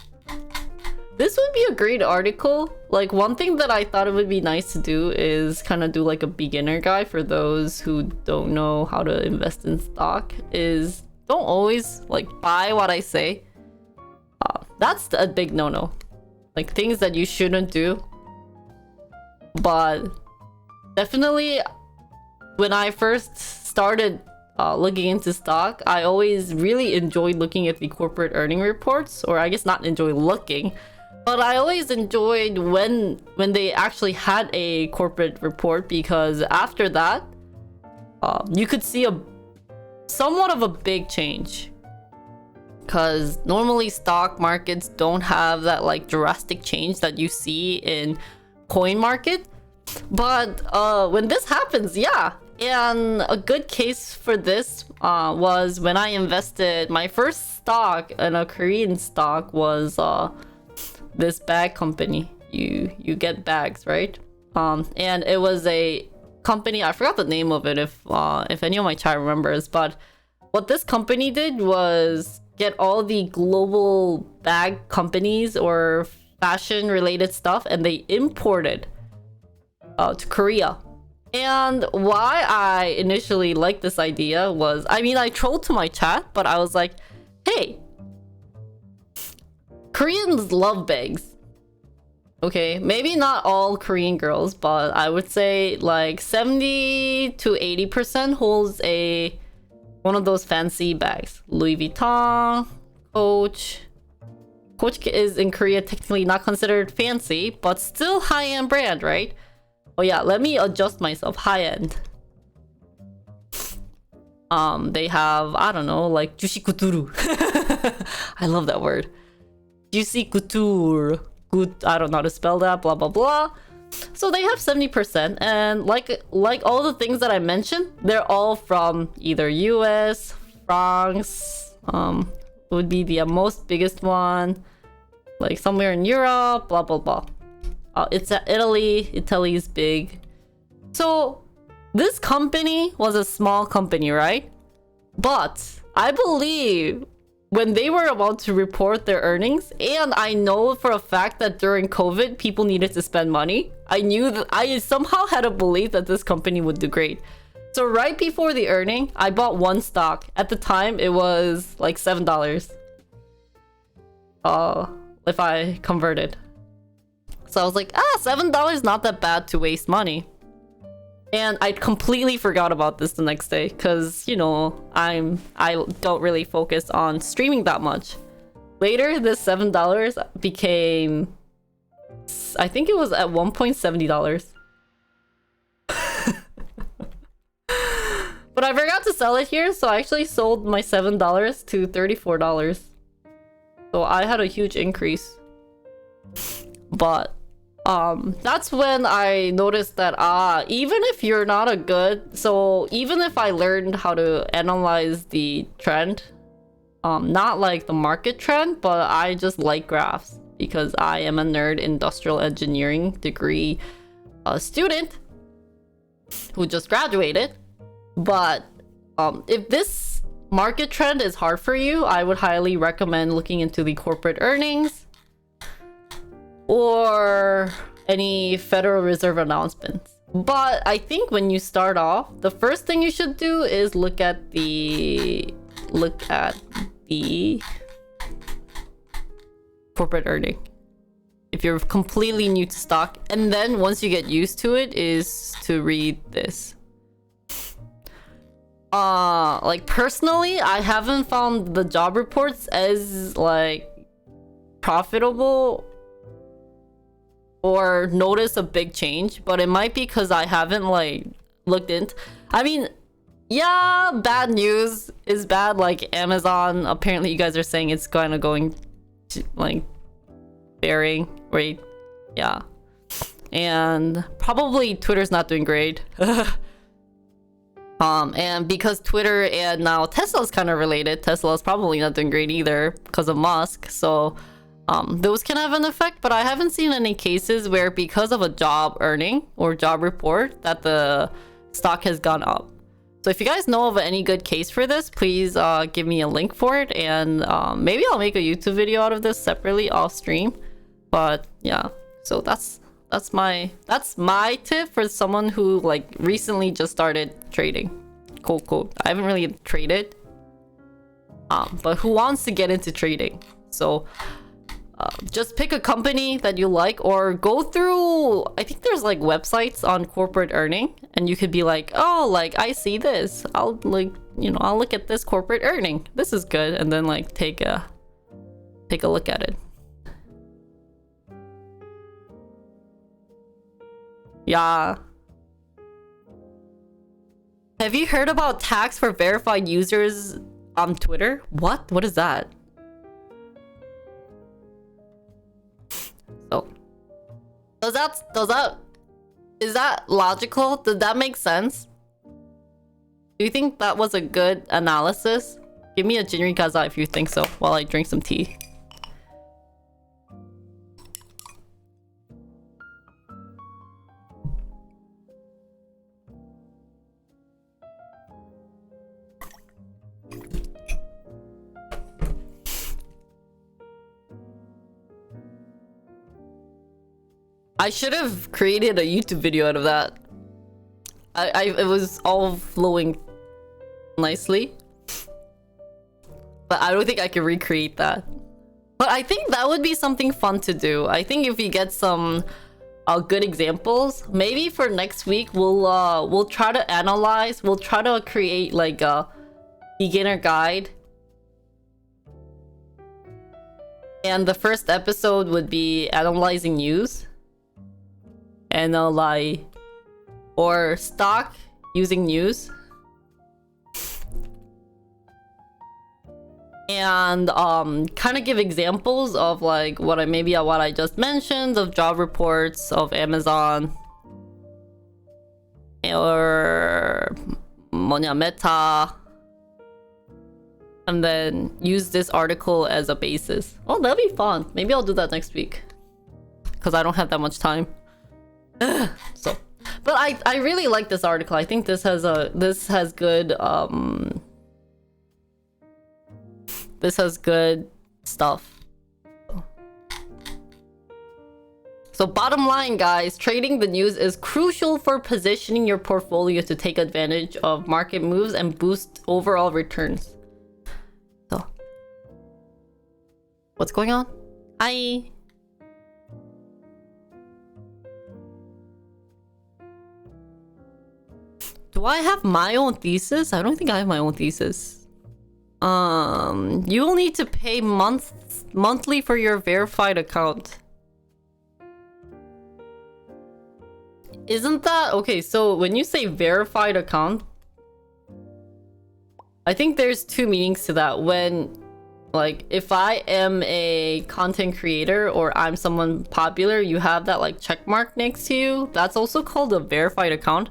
This would be a great article. Like, one thing that I thought it would be nice to do is kind of do like a beginner guide for those who don't know how to invest in stock. Is don't always like buy what I say. That's a big no-no. Like things that you shouldn't do. But definitely when I first started looking into stock, I always really enjoyed looking at the corporate earning reports, or I guess not enjoy looking, but I always enjoyed when they actually had a corporate report, because after that you could see a somewhat of a big change, because normally stock markets don't have that like drastic change that you see in coin market. But when this happens, yeah. And a good case for this was when I invested my first stock in a Korean stock was this bag company. You get bags, right? And it was a company, I forgot the name of it if any of my chat remembers, but what this company did was get all the global bag companies or fashion related stuff and they imported to Korea. And why I initially liked this idea was, I mean, I trolled to my chat, but I was like, hey, Koreans love bags. Okay, maybe not all Korean girls, but I would say like 70 to 80% holds one of those fancy bags. Louis Vuitton, Coach. Coach is in Korea technically not considered fancy, but still high-end brand, right? Oh yeah, let me adjust myself. High-end. They have, I don't know, like Juicy Couture. I love that word. Juicy Couture. Good, I don't know how to spell that, blah blah blah. So they have 70%, and like all the things that I mentioned, they're all from either US, France, would be the most biggest one, like somewhere in Europe, blah blah blah. It's at Italy. Italy is big. So this company was a small company, right? But I believe when they were about to report their earnings, and I know for a fact that during COVID, people needed to spend money, I knew that I somehow had a belief that this company would do great. So right before the earning, I bought one stock. At the time, it was like $7. If I converted. So I was like, $7 not that bad to waste money. And I completely forgot about this the next day because, you know, I don't really focus on streaming that much. Later, this $7 became, I think it was at one point $70. But I forgot to sell it here, so I actually sold my $7 to $34. So I had a huge increase. But that's when I noticed that even if you're not a good, so even if I learned how to analyze the trend, not like the market trend, but I just like graphs because I am a nerd industrial engineering degree student who just graduated. But if this market trend is hard for you, I would highly recommend looking into the corporate earnings or any Federal Reserve announcements. But I think when you start off, the first thing you should do is look at the corporate earning. If you're completely new to stock, and then once you get used to it, is to read this. Like personally, I haven't found the job reports as like profitable or noticed a big change, but it might be because I haven't like looked into. I mean, yeah, bad news is bad. Like Amazon, apparently you guys are saying it's kind of going to, like, bearing rate, yeah, and probably Twitter's not doing great. And because Twitter and now Tesla's kind of related, Tesla's probably not doing great either because of Musk. So those can have an effect, but I haven't seen any cases where because of a job earning or job report that the stock has gone up. So if you guys know of any good case for this, please give me a link for it, and maybe I'll make a YouTube video out of this separately off stream. But yeah, so that's my tip for someone who like recently just started trading. Cool. I haven't really traded, but who wants to get into trading? So just pick a company that you like, or go through, I think there's like websites on corporate earning, and you could be like, oh, like I see this, I'll like, you know, I'll look at this corporate earning, this is good, and then like take a look at it. Yeah. Have you heard about tax for verified users on Twitter? What is that? So is that logical? Does that make sense? Do you think that was a good analysis? Give me a Jinri Kaza if you think so while I drink some tea. I should have created a YouTube video out of that. It was all flowing nicely, but I don't think I can recreate that. But I think that would be something fun to do. I think if you get some good examples, maybe for next week we'll try to analyze. We'll try to create like a beginner guide, and the first episode would be analyzing news. NLI or stock using news, and kind of give examples of like what I just mentioned of job reports of Amazon or Meta, and then use this article as a basis. Oh, that'll be fun. Maybe I'll do that next week because I don't have that much time. So, but I really like this article. I think this has good this has good stuff. So bottom line, guys, trading the news is crucial for positioning your portfolio to take advantage of market moves and boost overall returns. So, what's going on? Hi. Do I have my own thesis? I don't think I have my own thesis. You will need to pay monthly for your verified account. Isn't that okay? So when you say verified account, I think there's two meanings to that. When, like, if I am a content creator or I'm someone popular, you have that like check mark next to you. That's also called a verified account.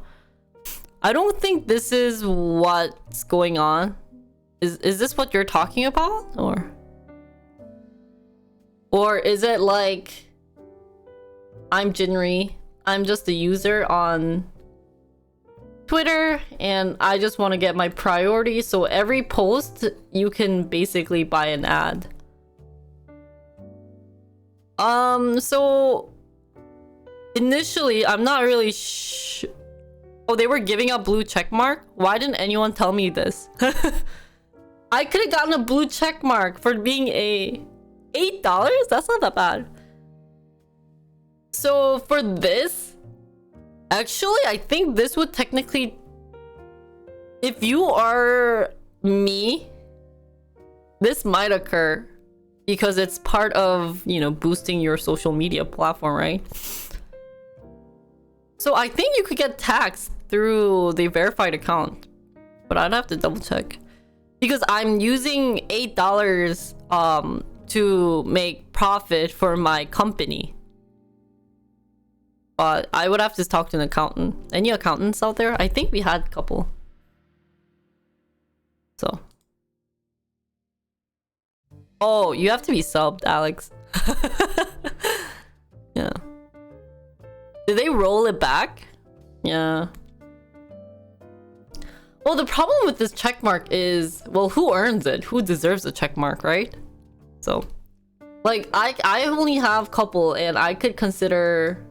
I don't think this is what's going on. Is this what you're talking about? Or is it like I'm Jinri, I'm just a user on Twitter and I just want to get my priority, so every post you can basically buy an ad. So initially I'm not really oh, they were giving out blue check mark? Why didn't anyone tell me this? I could have gotten a blue check mark for being a $8? That's not that bad. So for this, actually, I think this would technically, if you are me, this might occur because it's part of, you know, boosting your social media platform, right? So I think you could get taxed through the verified account, but I'd have to double check because I'm using $8 to make profit for my company. But I would have to talk to an accountant. Any accountants out there? I think we had a couple. So. Oh, you have to be subbed, Alex. Yeah. Did they roll it back? Yeah. Well, the problem with this checkmark is, well, who earns it? Who deserves a checkmark, right? So, like, I only have a couple, and I could consider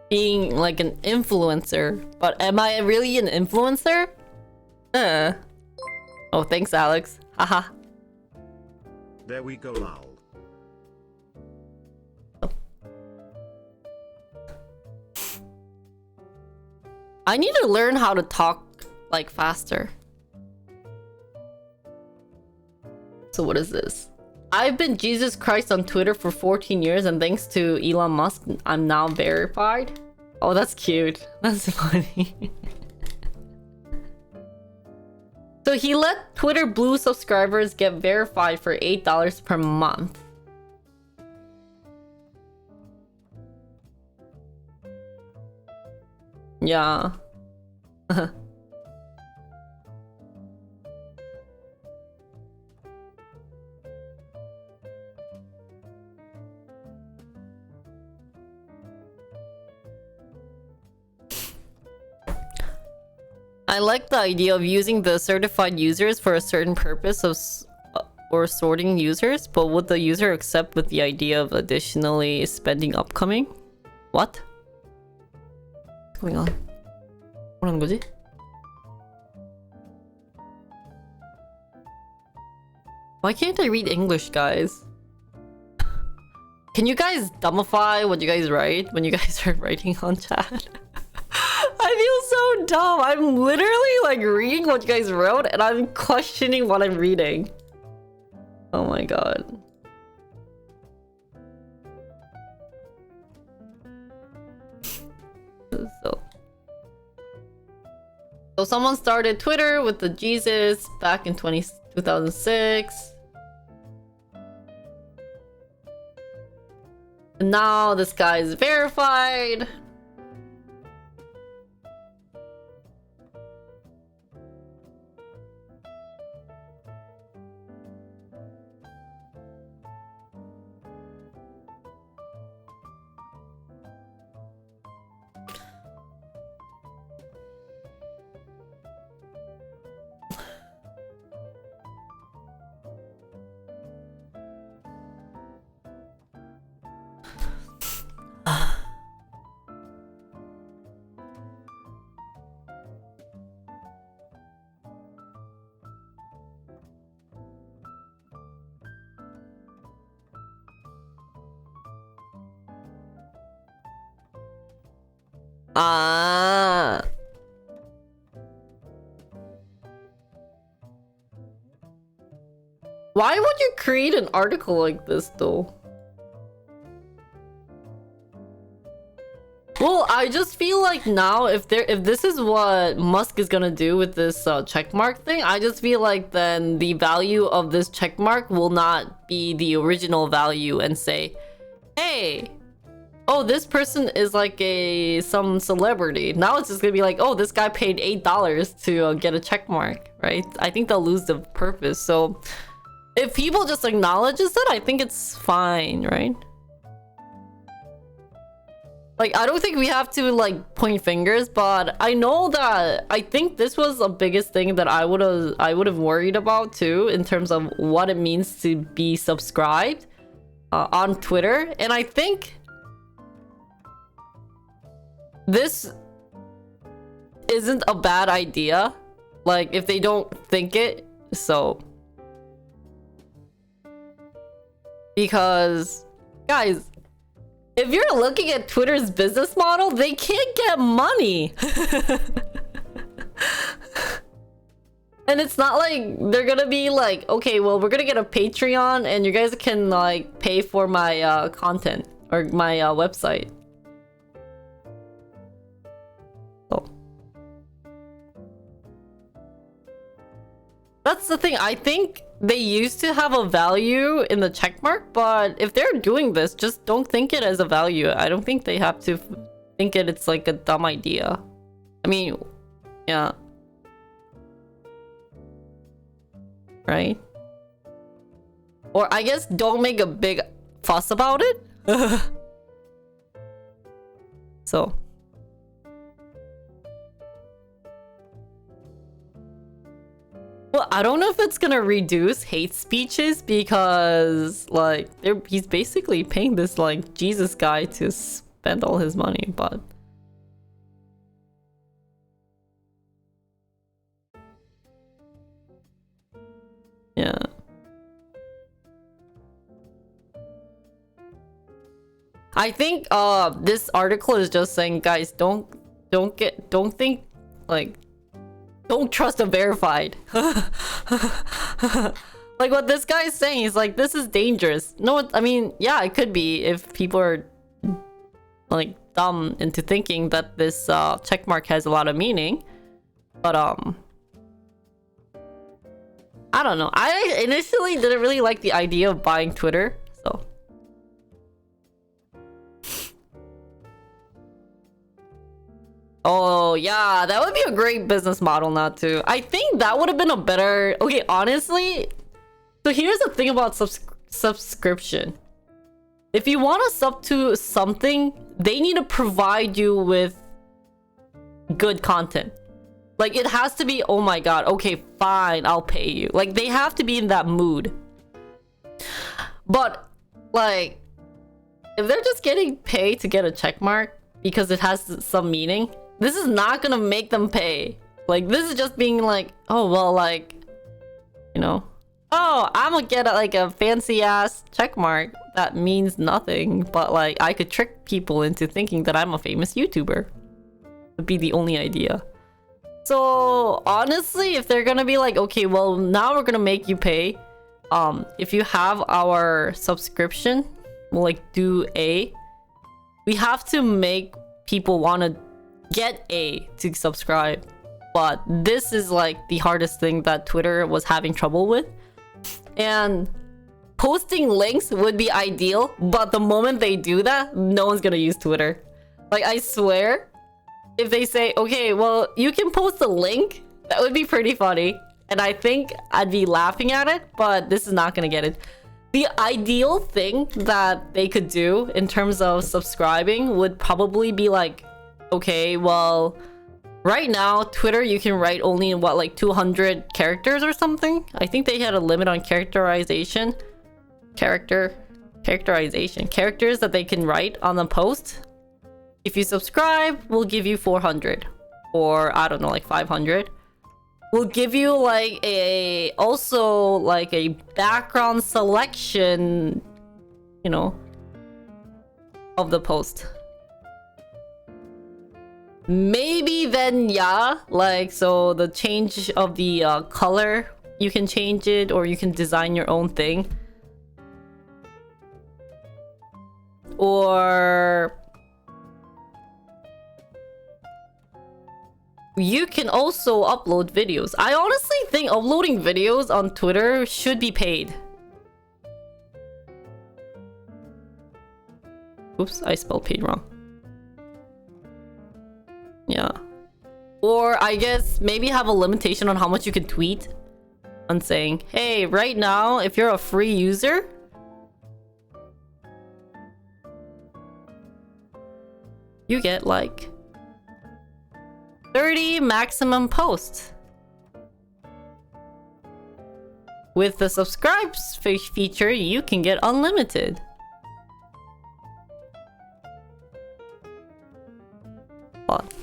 being like an influencer, but am I really an influencer? Oh, thanks, Alex. Haha. There we go, lol. I need to learn how to talk like faster. So what is this? I've been Jesus Christ on Twitter for 14 years, and thanks to Elon Musk, I'm now verified. Oh, that's cute. That's funny. So he let Twitter Blue subscribers get verified for $8 per month. Yeah. I like the idea of using the certified users for a certain purpose of or sorting users, but would the user accept with the idea of additionally spending upcoming? What? What's going on? 뭐라는 거지? Why can't I read English, guys? Can you guys dumbify what you guys write when you guys are writing on chat? I feel so dumb. I'm literally like reading what you guys wrote and I'm questioning what I'm reading. Oh my god. So someone started Twitter with the Jesus back in 2006. And now this guy is verified. Ah. Why would you create an article like this though? Well, I just feel like now if this is what Musk is gonna do with this checkmark thing, I just feel like then the value of this checkmark will not be the original value and say, hey, oh, this person is like some celebrity. Now it's just gonna be like, oh, this guy paid $8 to get a check mark, right? I think they'll lose the purpose. So if people just acknowledges it, I think it's fine, right? Like, I don't think we have to like point fingers, but I know that I think this was the biggest thing that I would have worried about too, in terms of what it means to be subscribed on Twitter. And I think this isn't a bad idea, like if they don't think it. So because guys, if you're looking at Twitter's business model, they can't get money. And it's not like they're gonna be like, okay, well, we're gonna get a Patreon and you guys can like pay for my content or my website. So that's the thing. I think they used to have a value in the checkmark, but if they're doing this, just don't think it as a value. I don't think they have to think it's like a dumb idea. I mean, yeah. Right? Or I guess don't make a big fuss about it. So well, I don't know if it's gonna reduce hate speeches because, like, he's basically paying this, like, Jesus guy to spend all his money, but... yeah. I think, this article is just saying, guys, don't think, like... don't trust a verified. Like what this guy is saying, he's like, this is dangerous. No, I mean, yeah, it could be if people are like dumb into thinking that this checkmark has a lot of meaning. But I don't know. I initially didn't really like the idea of buying Twitter, so. Oh, yeah, that would be a great business model now, too. I think that would have been a better... okay, honestly... so here's the thing about subscription. If you want to sub to something, they need to provide you with good content. Like, it has to be, oh my god, okay, fine, I'll pay you. Like, they have to be in that mood. But, like... if they're just getting paid to get a checkmark because it has some meaning... this is not gonna make them pay. Like, this is just being like, oh, well, like, you know, oh, I'm gonna get like a fancy ass checkmark that means nothing, but like I could trick people into thinking that I'm a famous YouTuber. Would be the only idea. So honestly, if they're gonna be like, okay, well, now we're gonna make you pay, if you have our subscription, we'll like do A, we have to make people want to get A to subscribe. But this is like the hardest thing that Twitter was having trouble with. And posting links would be ideal, but the moment they do that, no one's gonna use Twitter. Like, I swear, if they say, okay, well, you can post a link, that would be pretty funny. And I think I'd be laughing at it, but this is not gonna get it. The ideal thing that they could do in terms of subscribing would probably be like, okay, well, right now, Twitter, you can write only in what, like 200 characters or something? I think they had a limit on characterization. Characters that they can write on the post. If you subscribe, we'll give you 400. Or, I don't know, like 500. We'll give you like also like a background selection, you know, of the post. Maybe then, yeah, like, so the change of the color, you can change it, or you can design your own thing. Or you can also upload videos. I honestly think uploading videos on Twitter should be paid. Oops, I spelled paid wrong. Yeah. Or I guess maybe have a limitation on how much you can tweet. On saying, hey, right now, if you're a free user, you get like 30 maximum posts. With the subscribe feature, you can get unlimited. But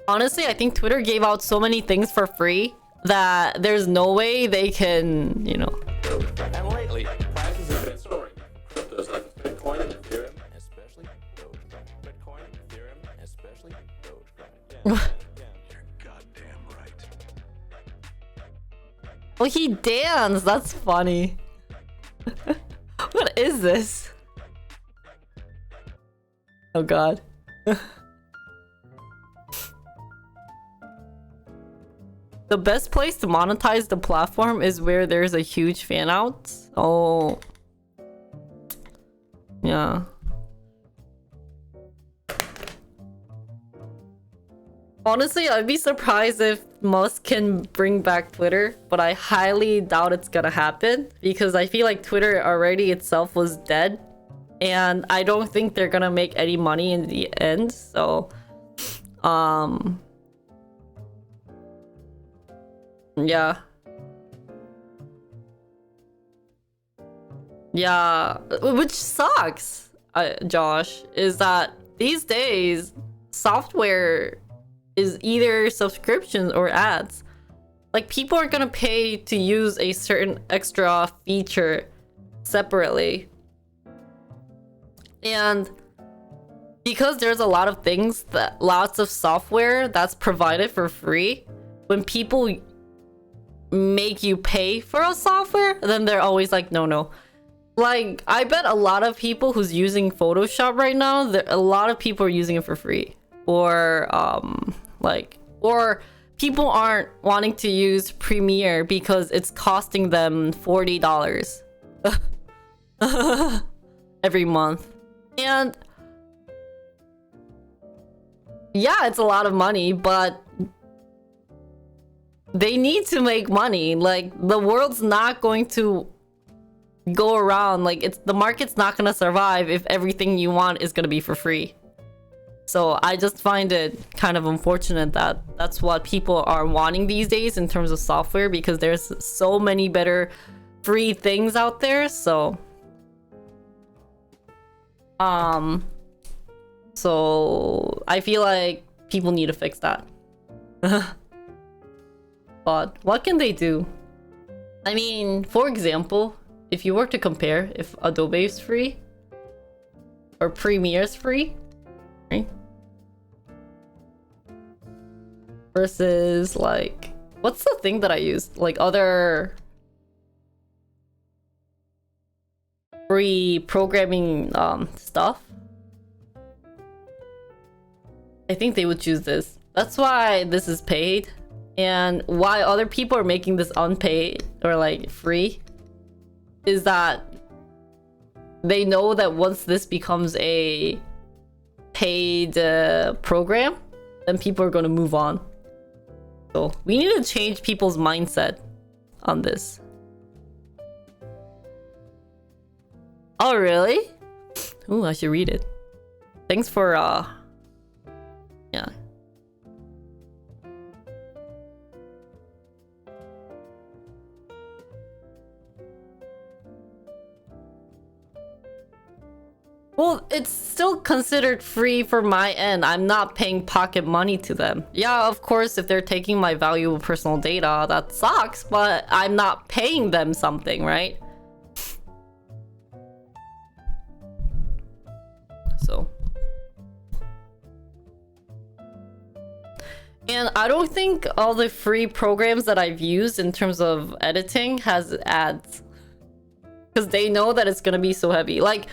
honestly, I think Twitter gave out so many things for free that there's no way they can, you know. And lately, prices have been soaring. Cryptos like Bitcoin and Ethereum, especially Dogecoin. Bitcoin, Ethereum, especially Dogecoin. You're goddamn right. Oh, he danced. That's funny. What is this? Oh god. The best place to monetize the platform is where there's a huge fan out. Oh. Yeah. Honestly, I'd be surprised if Musk can bring back Twitter, but I highly doubt it's gonna happen because I feel like Twitter already itself was dead, and I don't think they're gonna make any money in the end. So, yeah. Yeah, which sucks, Josh, is that these days software is either subscriptions or ads. Like, people are gonna pay to use a certain extra feature separately. And because there's a lot of things that lots of software that's provided for free, when people make you pay for a software, then they're always like, no. Like, I bet a lot of people who's using Photoshop right now, a lot of people are using it for free. Or, or people aren't wanting to use Premiere because it's costing them $40 every month. And yeah, it's a lot of money, but they need to make money. Like, the world's not going to go around. Like, the market's not gonna survive if everything you want is gonna be for free. So I just find it kind of unfortunate that that's what people are wanting these days in terms of software, because there's so many better free things out there. So so I feel like people need to fix that. But what can they do? I mean, for example, if you were to compare if Adobe is free or Premiere is free, right? Versus, like, what's the thing that I used? Like, other free programming stuff. I think they would choose this. That's why this is paid, and why other people are making this unpaid or like free is that they know that once this becomes a paid program, then people are going to move on. So we need to change people's mindset on this. Oh, really? Ooh, I should read it. Thanks for yeah. Well, it's still considered free for my end. I'm not paying pocket money to them. Yeah, of course, if they're taking my valuable personal data, that sucks, but I'm not paying them something, right? So. And I don't think all the free programs that I've used in terms of editing has ads. Because they know that it's gonna be so heavy. Like,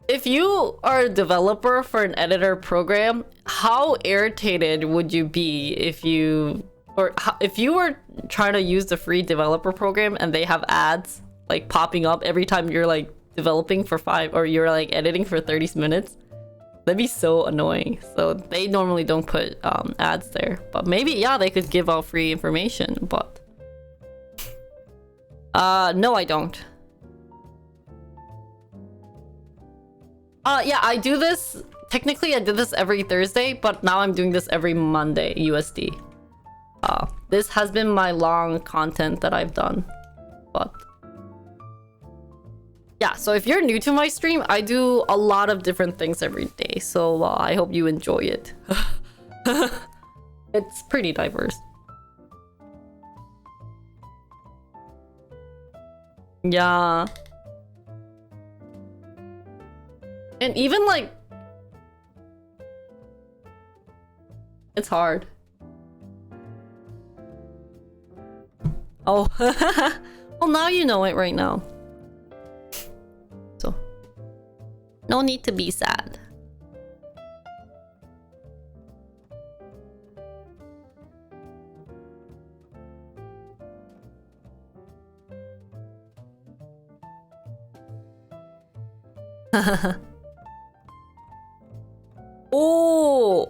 if you are a developer for an editor program, how irritated would you be if you were trying to use the free developer program and they have ads like popping up every time you're like developing for 5 or you're like editing for 30 minutes? That'd be so annoying. So they normally don't put ads there, but maybe, yeah, they could give out free information. But no, I don't. Yeah, I do this. Technically, I did this every Thursday, but now I'm doing this every Monday, USD. This has been my long content that I've done. But yeah, so if you're new to my stream, I do a lot of different things every day. So I hope you enjoy it. It's pretty diverse. Yeah. And even like, it's hard. Oh, well, now you know it right now. So, no need to be sad. Oh,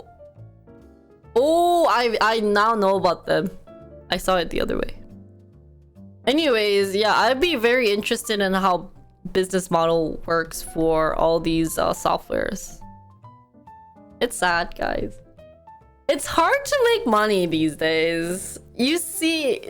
I now know about them. I saw it the other way. Anyways, yeah, I'd be very interested in how business model works for all these softwares. It's sad, guys. It's hard to make money these days. You see,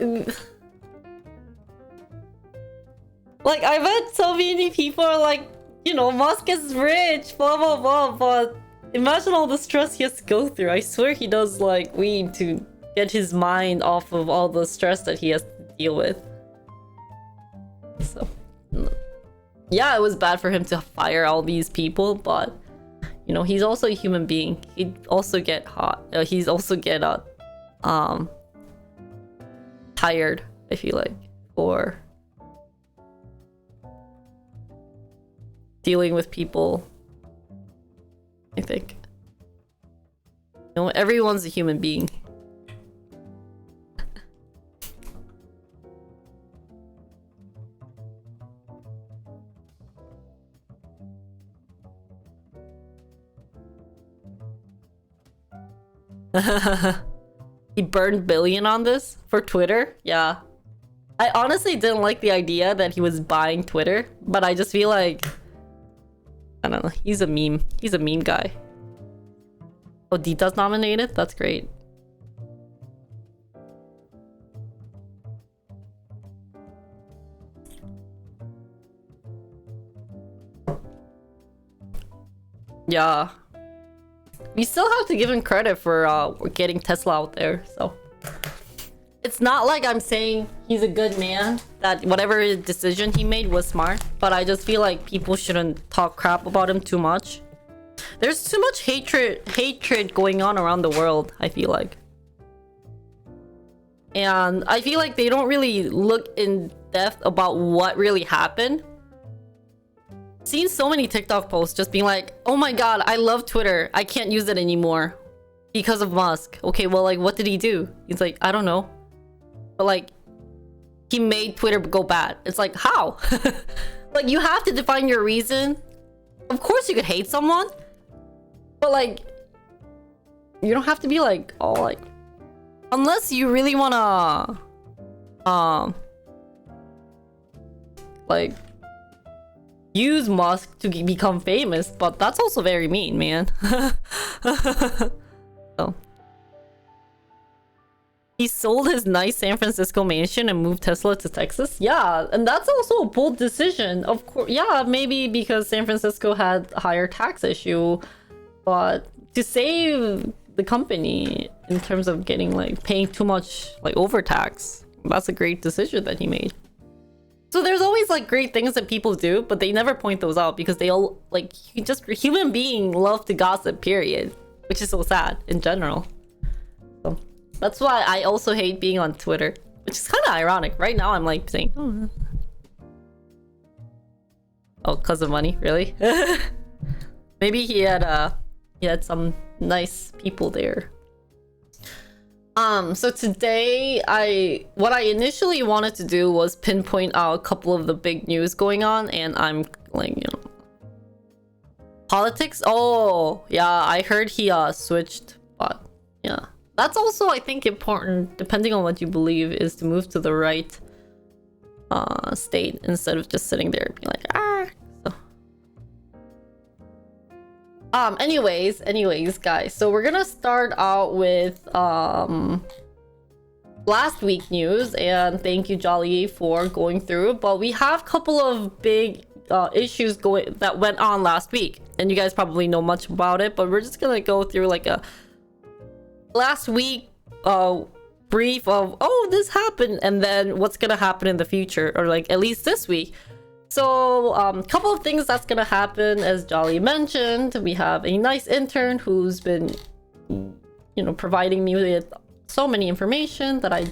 like, I bet so many people are like, you know, Musk is rich, blah blah blah, but imagine all the stress he has to go through. I swear he does like weed to get his mind off of all the stress that he has to deal with. So, yeah, it was bad for him to fire all these people, but you know, he's also a human being. He'd also get hot. He's also get tired, I feel like, or dealing with people. I think, you know, everyone's a human being. He burned billion on this for Twitter. Yeah, I honestly didn't like the idea that he was buying Twitter, but I just feel like, I don't know, he's a meme. He's a meme guy. Oh, Dita's nominated? That's great. Yeah. We still have to give him credit for getting Tesla out there, so. It's not like I'm saying he's a good man, that whatever decision he made was smart, but I just feel like people shouldn't talk crap about him too much. There's too much hatred going on around the world, I feel like. And I feel like they don't really look in depth about what really happened. Seen so many TikTok posts just being like, oh my god, I love Twitter, I can't use it anymore because of Musk. Okay, well, like, what did he do? He's like, I don't know. But like, he made Twitter go bad. It's like, how? Like, you have to define your reason. Of course you could hate someone, but like, you don't have to be like, oh, like, unless you really wanna like use Musk to become famous, but that's also very mean, man. So he sold his nice San Francisco mansion and moved Tesla to Texas. Yeah, and that's also a bold decision. Of course, yeah, maybe because San Francisco had a higher tax issue, but to save the company in terms of getting like paying too much like overtax, that's a great decision that he made. So there's always like great things that people do, but they never point those out because they all like just human being love to gossip, period, which is so sad in general. So that's why I also hate being on Twitter, which is kind of ironic. Right now I'm like saying, oh, cause of money, really? Maybe he had some nice people there. So today what I initially wanted to do was pinpoint out a couple of the big news going on, and I'm like, you know, politics. Oh yeah, I heard he switched, but yeah, that's also, I think, important depending on what you believe, is to move to the right state instead of just sitting there and being like, ah. So Anyways, guys. So we're gonna start out with last week news, and thank you, Jolly, for going through. But we have a couple of big issues that went on last week, and you guys probably know much about it. But we're just gonna go through like a last week brief of this happened, and then what's gonna happen in the future, or like at least this week. So couple of things that's gonna happen, as Jolly mentioned. We have a nice intern who's been, providing me with so many information that I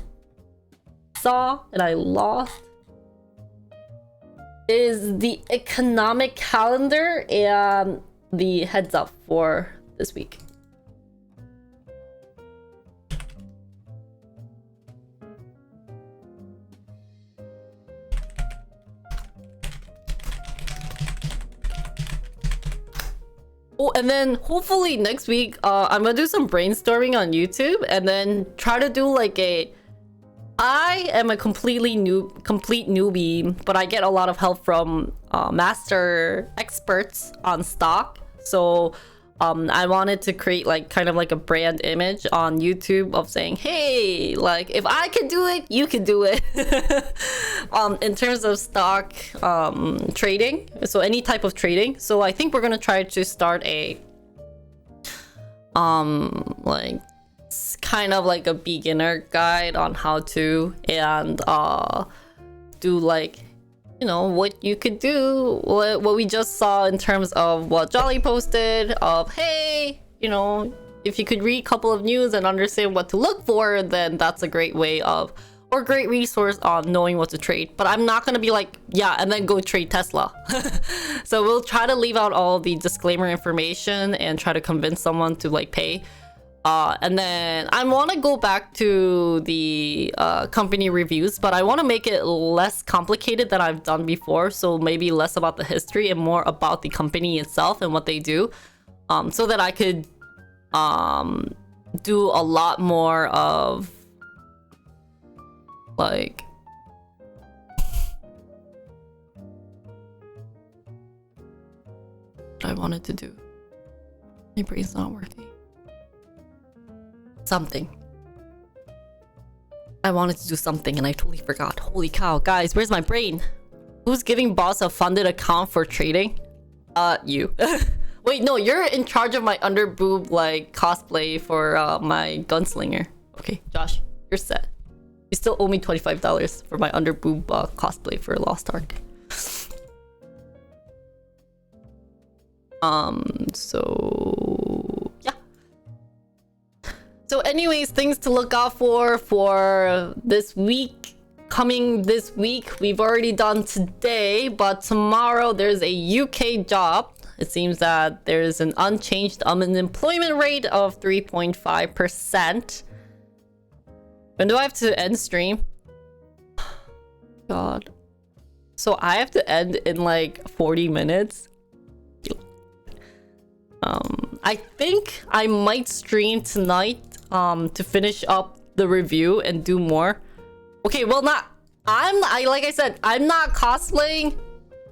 saw and I lost. Is the economic calendar and the heads up for this week. Oh, and then hopefully next week, I'm gonna do some brainstorming on YouTube, and then try to do like I am a complete newbie, but I get a lot of help from master experts on stock. So I wanted to create like kind of like a brand image on YouTube of saying, hey, like if I can do it, you can do it. In terms of stock trading, so any type of trading. So I think we're gonna try to start a like kind of like a beginner guide on how to, and do like, what you could do, what we just saw in terms of what Jolly posted of, hey, if you could read a couple of news and understand what to look for, then that's a great way of, or great resource on knowing what to trade. But I'm not gonna be like, yeah, and then go trade Tesla. So we'll try to leave out all the disclaimer information and try to convince someone to like pay. And then I want to go back to the company reviews, but I want to make it less complicated than I've done before. So maybe less about the history and more about the company itself and what they do, so that I could do a lot more of like what I wanted to do. My brain's not working. Something. I wanted to do something and I totally forgot. Holy cow, guys, where's my brain? Who's giving boss a funded account for trading? You. Wait, no, you're in charge of my underboob like cosplay for my gunslinger. Okay, Josh, you're set. You still owe me $25 for my underboob cosplay for Lost Ark. So yeah. So anyways, things to look out for this week. Coming this week, we've already done today, but tomorrow there's a UK job. It seems that there's an unchanged unemployment rate of 3.5%. When do I have to end stream? God. So I have to end in like 40 minutes. I think I might stream tonight to finish up the review and do more. Okay, well, like I said, I'm not cosplaying.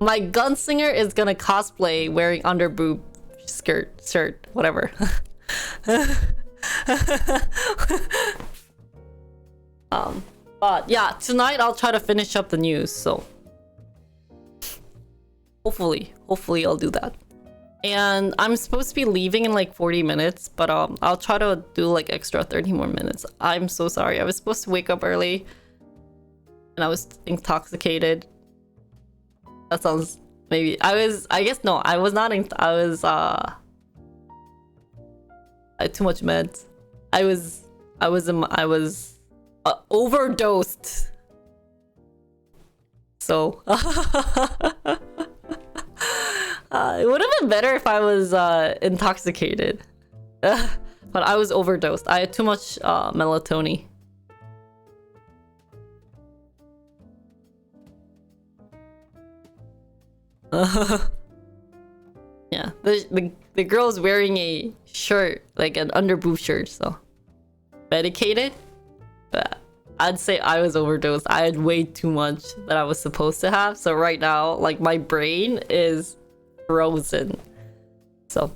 My gunslinger is gonna cosplay wearing underboob shirt, whatever. But yeah, tonight I'll try to finish up the news, so hopefully I'll do that. And I'm supposed to be leaving in like 40 minutes, but I'll try to do like extra 30 more minutes. I'm so sorry. I was supposed to wake up early and I was intoxicated. That sounds maybe I was not I had too much meds. I was overdosed. So it would have been better if I was intoxicated. But I was overdosed. I had too much melatonin. Yeah, the girl's wearing a shirt, like an underboob shirt, so medicated. But I'd say I was overdosed. I had way too much that I was supposed to have. So right now, like my brain is frozen. So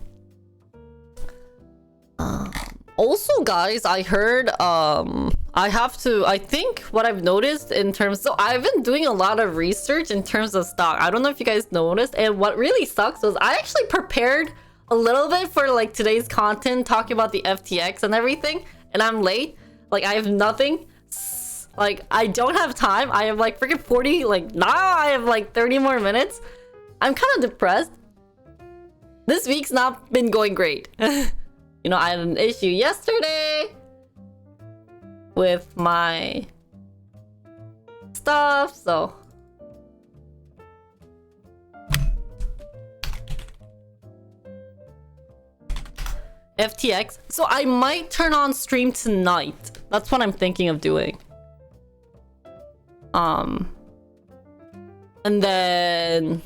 Also, guys, I heard I think what I've noticed in terms, so I've been doing a lot of research in terms of stock. I don't know if you guys noticed, and what really sucks was I actually prepared a little bit for like today's content talking about the FTX and everything, and I'm late. Like I have nothing. Like I don't have time. I have like freaking 40, like now I have like 30 more minutes. I'm kind of depressed. This week's not been going great. You know, I had an issue yesterday with my stuff, so FTX. So I might turn on stream tonight. That's what I'm thinking of doing. And then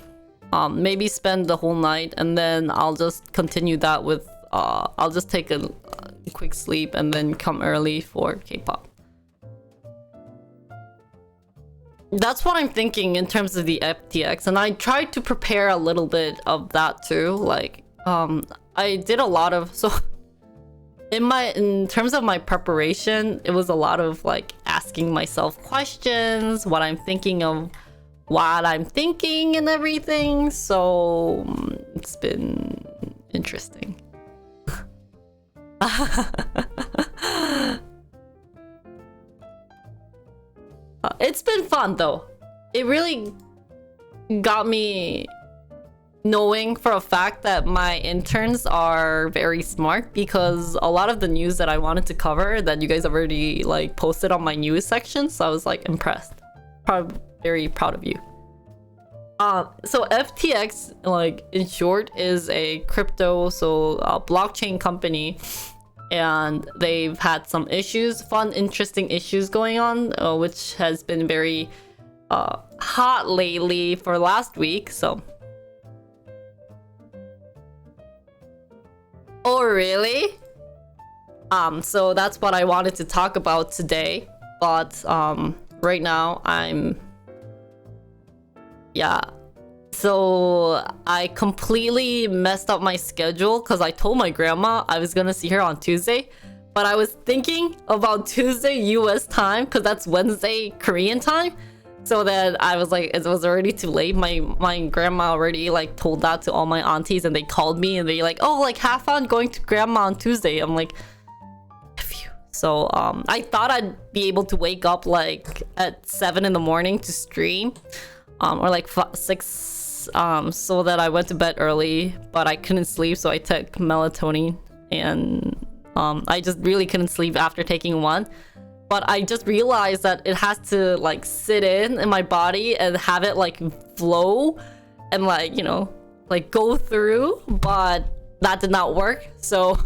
maybe spend the whole night, and then I'll just continue that with I'll just take a quick sleep and then come early for K-pop. That's what I'm thinking in terms of the FTX, and I tried to prepare a little bit of that too. Like I did a lot of, so in terms of my preparation, it was a lot of like asking myself questions, what I'm thinking of, what I'm thinking and everything. So it's been interesting. It's been fun though. It really got me knowing for a fact that my interns are very smart, because a lot of the news that I wanted to cover that you guys have already like posted on my news section, so I was like impressed. Very proud of you. So FTX, like in short, is a crypto, so a blockchain company, and they've had some issues, fun, interesting issues going on, which has been very hot lately for last week. So, oh really? So that's what I wanted to talk about today, but right now so I completely messed up my schedule because I told my grandma I was gonna see her on Tuesday, but I was thinking about Tuesday US time because that's Wednesday Korean time. So that I was like, it was already too late. My grandma already like told that to all my aunties, and they called me and they like, oh, like have fun going to grandma on Tuesday. I'm like, phew. So I thought I'd be able to wake up like at 7 in the morning to stream, or like 6, so that I went to bed early, but I couldn't sleep, so I took melatonin, and I just really couldn't sleep after taking one. But I just realized that it has to like sit in my body and have it like flow and like, you know, like go through, but that did not work. So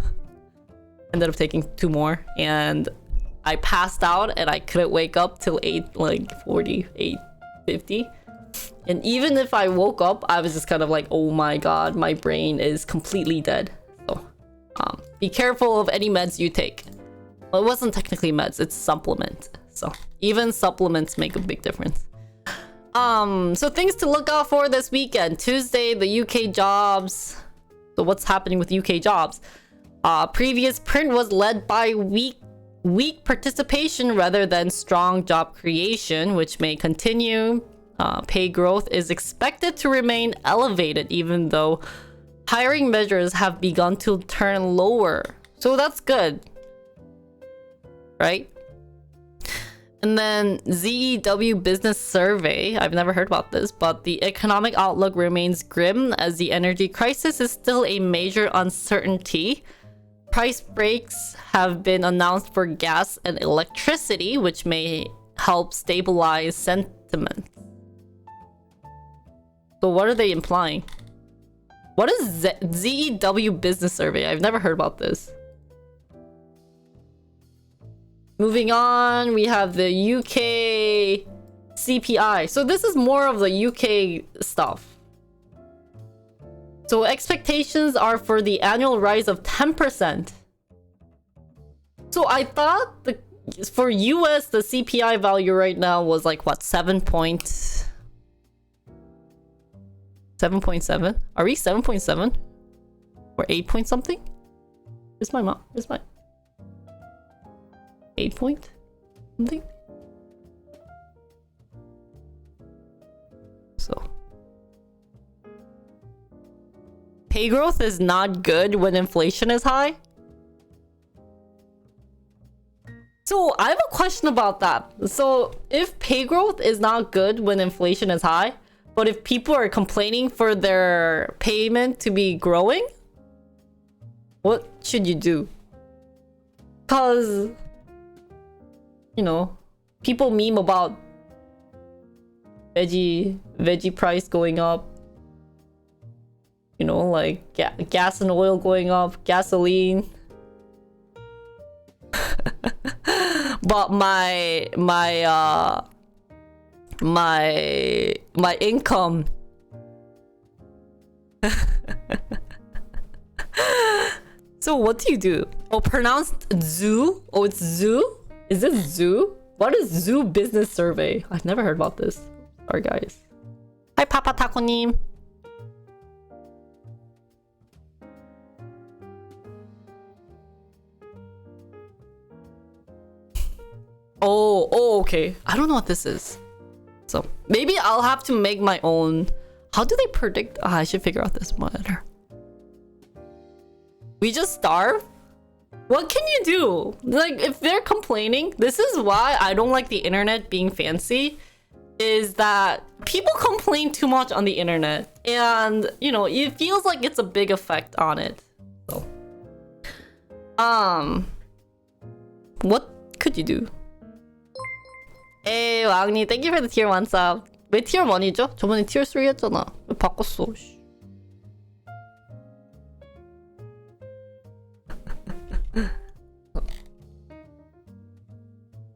ended up taking 2 more, and I passed out and I couldn't wake up till 8:50. And even if I woke up, I was just kind of like, oh my god, my brain is completely dead. So be careful of any meds you take. Well, it wasn't technically meds, it's supplement. So even supplements make a big difference. So things to look out for this weekend. Tuesday, the UK jobs. So what's happening with UK jobs? Previous print was led by weak participation rather than strong job creation, which may continue. Pay growth is expected to remain elevated, even though hiring measures have begun to turn lower. So that's good, right? And then ZEW Business Survey, I've never heard about this, but the economic outlook remains grim as the energy crisis is still a major uncertainty. Price breaks have been announced for gas and electricity, which may help stabilize sentiment. So what are they implying? What is ZEW Business Survey? I've never heard about this. Moving on, we have the UK CPI. So this is more of the UK stuff. So expectations are for the annual rise of 10%. So I thought for US, the CPI value right now was like, what, 7.7? Are we 7.7? Or 8 point something? Where's my mom? Where's my... 8 point something. So pay growth is not good when inflation is high. So I have a question about that. So if pay growth is not good when inflation is high, but if people are complaining for their payment to be growing, what should you do? Cause, you know, people meme about veggie price going up. You know, like gas and oil going up, gasoline. But my income so what do you do? Oh, pronounced zoo? Oh, it's zoo? Is this zoo? What is zoo business survey? I've never heard about this. Sorry guys. Hi Papa Taco-님. Oh, okay. I don't know what this is. So maybe I'll have to make my own. How do they predict? I should figure out this better. We just starve? What can you do? Like, if they're complaining, this is why I don't like the internet being fancy, is that people complain too much on the internet. And, you know, it feels like it's a big effect on it. So, what could you do? Hey, 왕니, thank you for the tier 1 sub. 왜 tier 1이죠? 저번에 tier 3 했잖아. 왜 바꿨어?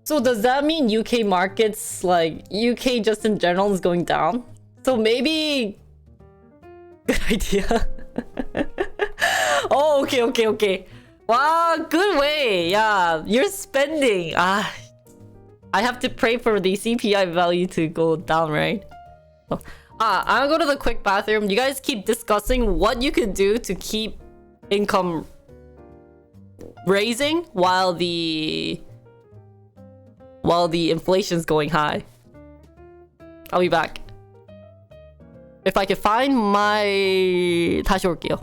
So does that mean UK markets, like UK just in general, is going down? So maybe... Good idea. Oh, okay. Wow, good way. Yeah, you're spending. I have to pray for the CPI value to go down, right? So, I'll go to the quick bathroom. You guys keep discussing what you could do to keep income raising while the inflation's going high. I'll be back. If I can find my... 다시 올게요.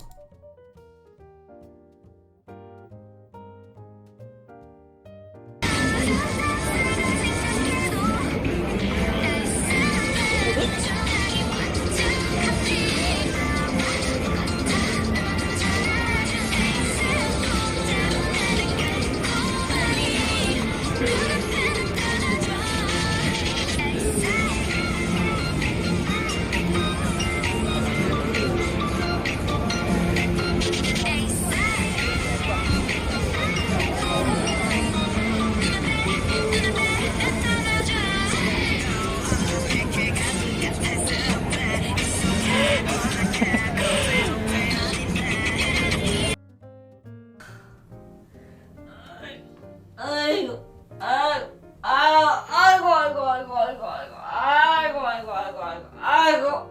아이고.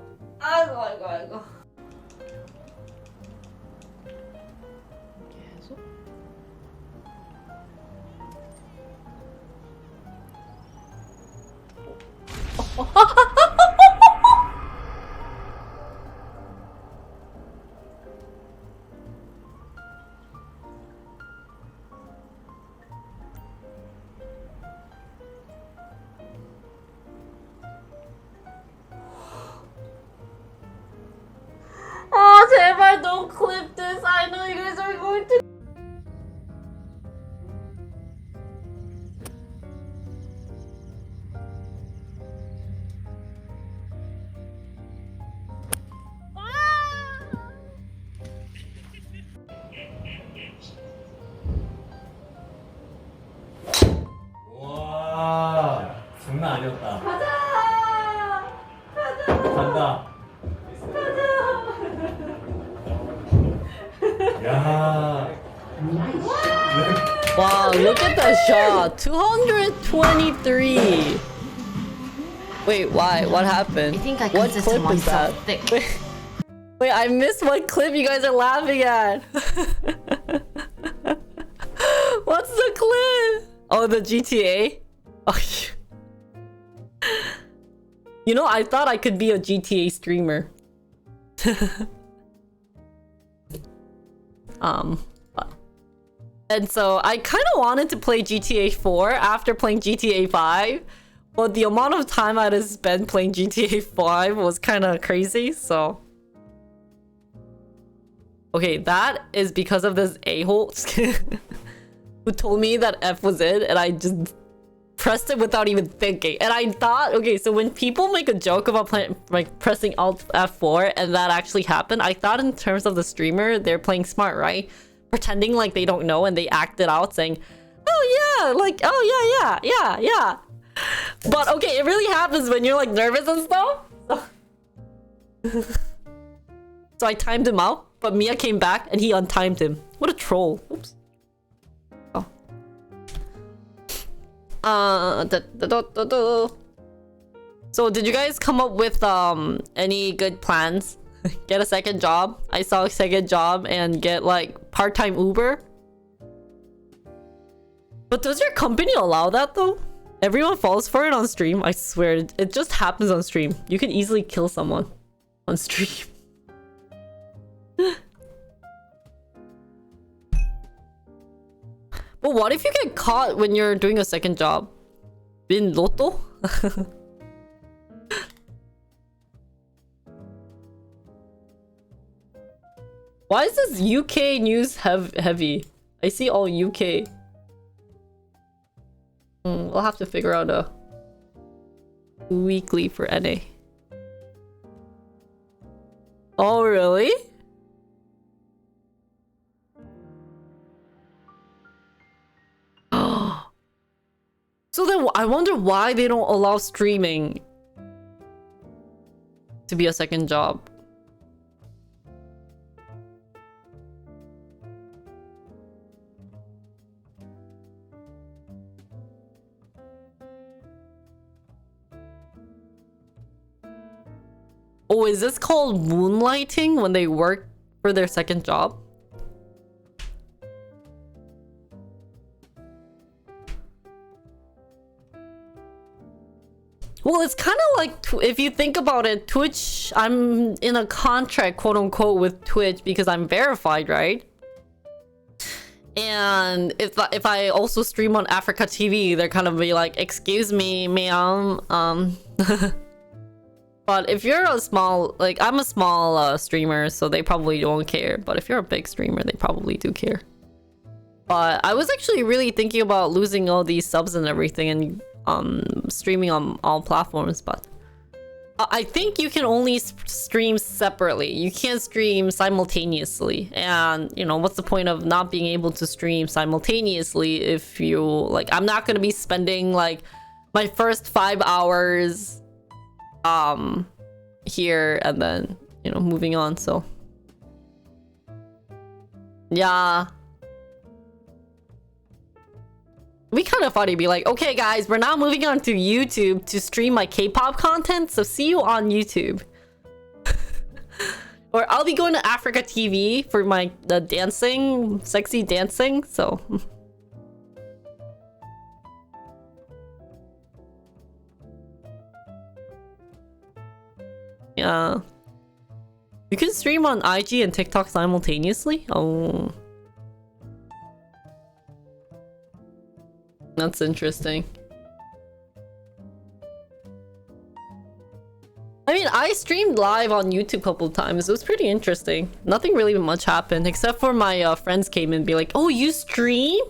계속. 제발 don't clip this. I know you guys are going to. 와, 장난 아니었다. 간다. 야. Wow, look at that shot. 223. Wait, why? What happened? I think I What consider clip is that? myself thick. Wait, I missed what clip you guys are laughing at. What's the clip? Oh, the GTA? Oh, you know, I thought I could be a GTA streamer. And so I kind of wanted to play GTA 4 after playing GTA 5, but the amount of time I had to spend playing GTA 5 was kind of crazy, so... Okay, that is because of this a-hole who told me that F was it, and I just pressed it without even thinking. And I thought, okay, so when people make a joke about pressing Alt F4 and that actually happened, I thought in terms of the streamer, they're playing smart, right? Pretending like they don't know and they act it out saying, oh yeah, like, oh yeah. But okay, it really happens when you're like nervous and stuff. So I timed him out, but Mia came back and he untimed him. What a troll. Oops. Oh. So did you guys come up with any good plans? Get a second job? I saw a second job and get like part-time Uber. But does your company allow that though? Everyone falls for it on stream. I swear, it just happens on stream. You can easily kill someone on stream. But what if you get caught when you're doing a second job? Bin Lotto? Why is this UK news heavy? I see all UK. We'll have to figure out a weekly for NA. Oh, really? So then I wonder why they don't allow streaming to be a second job. Oh, is this called moonlighting when they work for their second job? Well, it's kind of like, if you think about it, Twitch, I'm in a contract, quote unquote, with Twitch because I'm verified, right? And if I also stream on Africa TV, they're kind of be like, excuse me, ma'am, But if you're a small, like, I'm a small streamer, so they probably don't care. But if you're a big streamer, they probably do care. But I was actually really thinking about losing all these subs and everything and streaming on all platforms, but I think you can only stream separately. You can't stream simultaneously. And, you know, what's the point of not being able to stream simultaneously if you, like, I'm not going to be spending, like, my first 5 hours here and then, you know, moving on, so yeah, it'd be kind of funny to be like, okay guys, we're now moving on to YouTube to stream my K-pop content, so see you on YouTube. Or I'll be going to Africa TV for my dancing, sexy dancing, so yeah. You can stream on IG and TikTok simultaneously? Oh. That's interesting. I mean, I streamed live on YouTube a couple times. It was pretty interesting. Nothing really much happened, except for my friends came and be like, oh, you stream?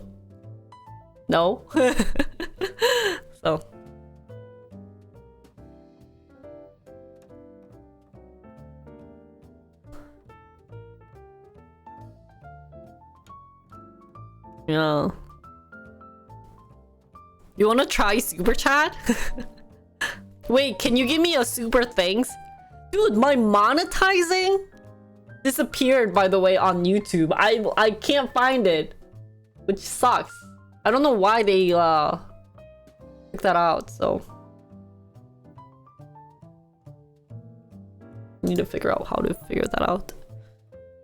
No. So... yeah. You wanna try super chat? Wait, can you give me a super thanks? Dude, my monetizing disappeared, by the way, on YouTube. I can't find it, which sucks. I don't know why they took that out, so need to figure out how to figure that out.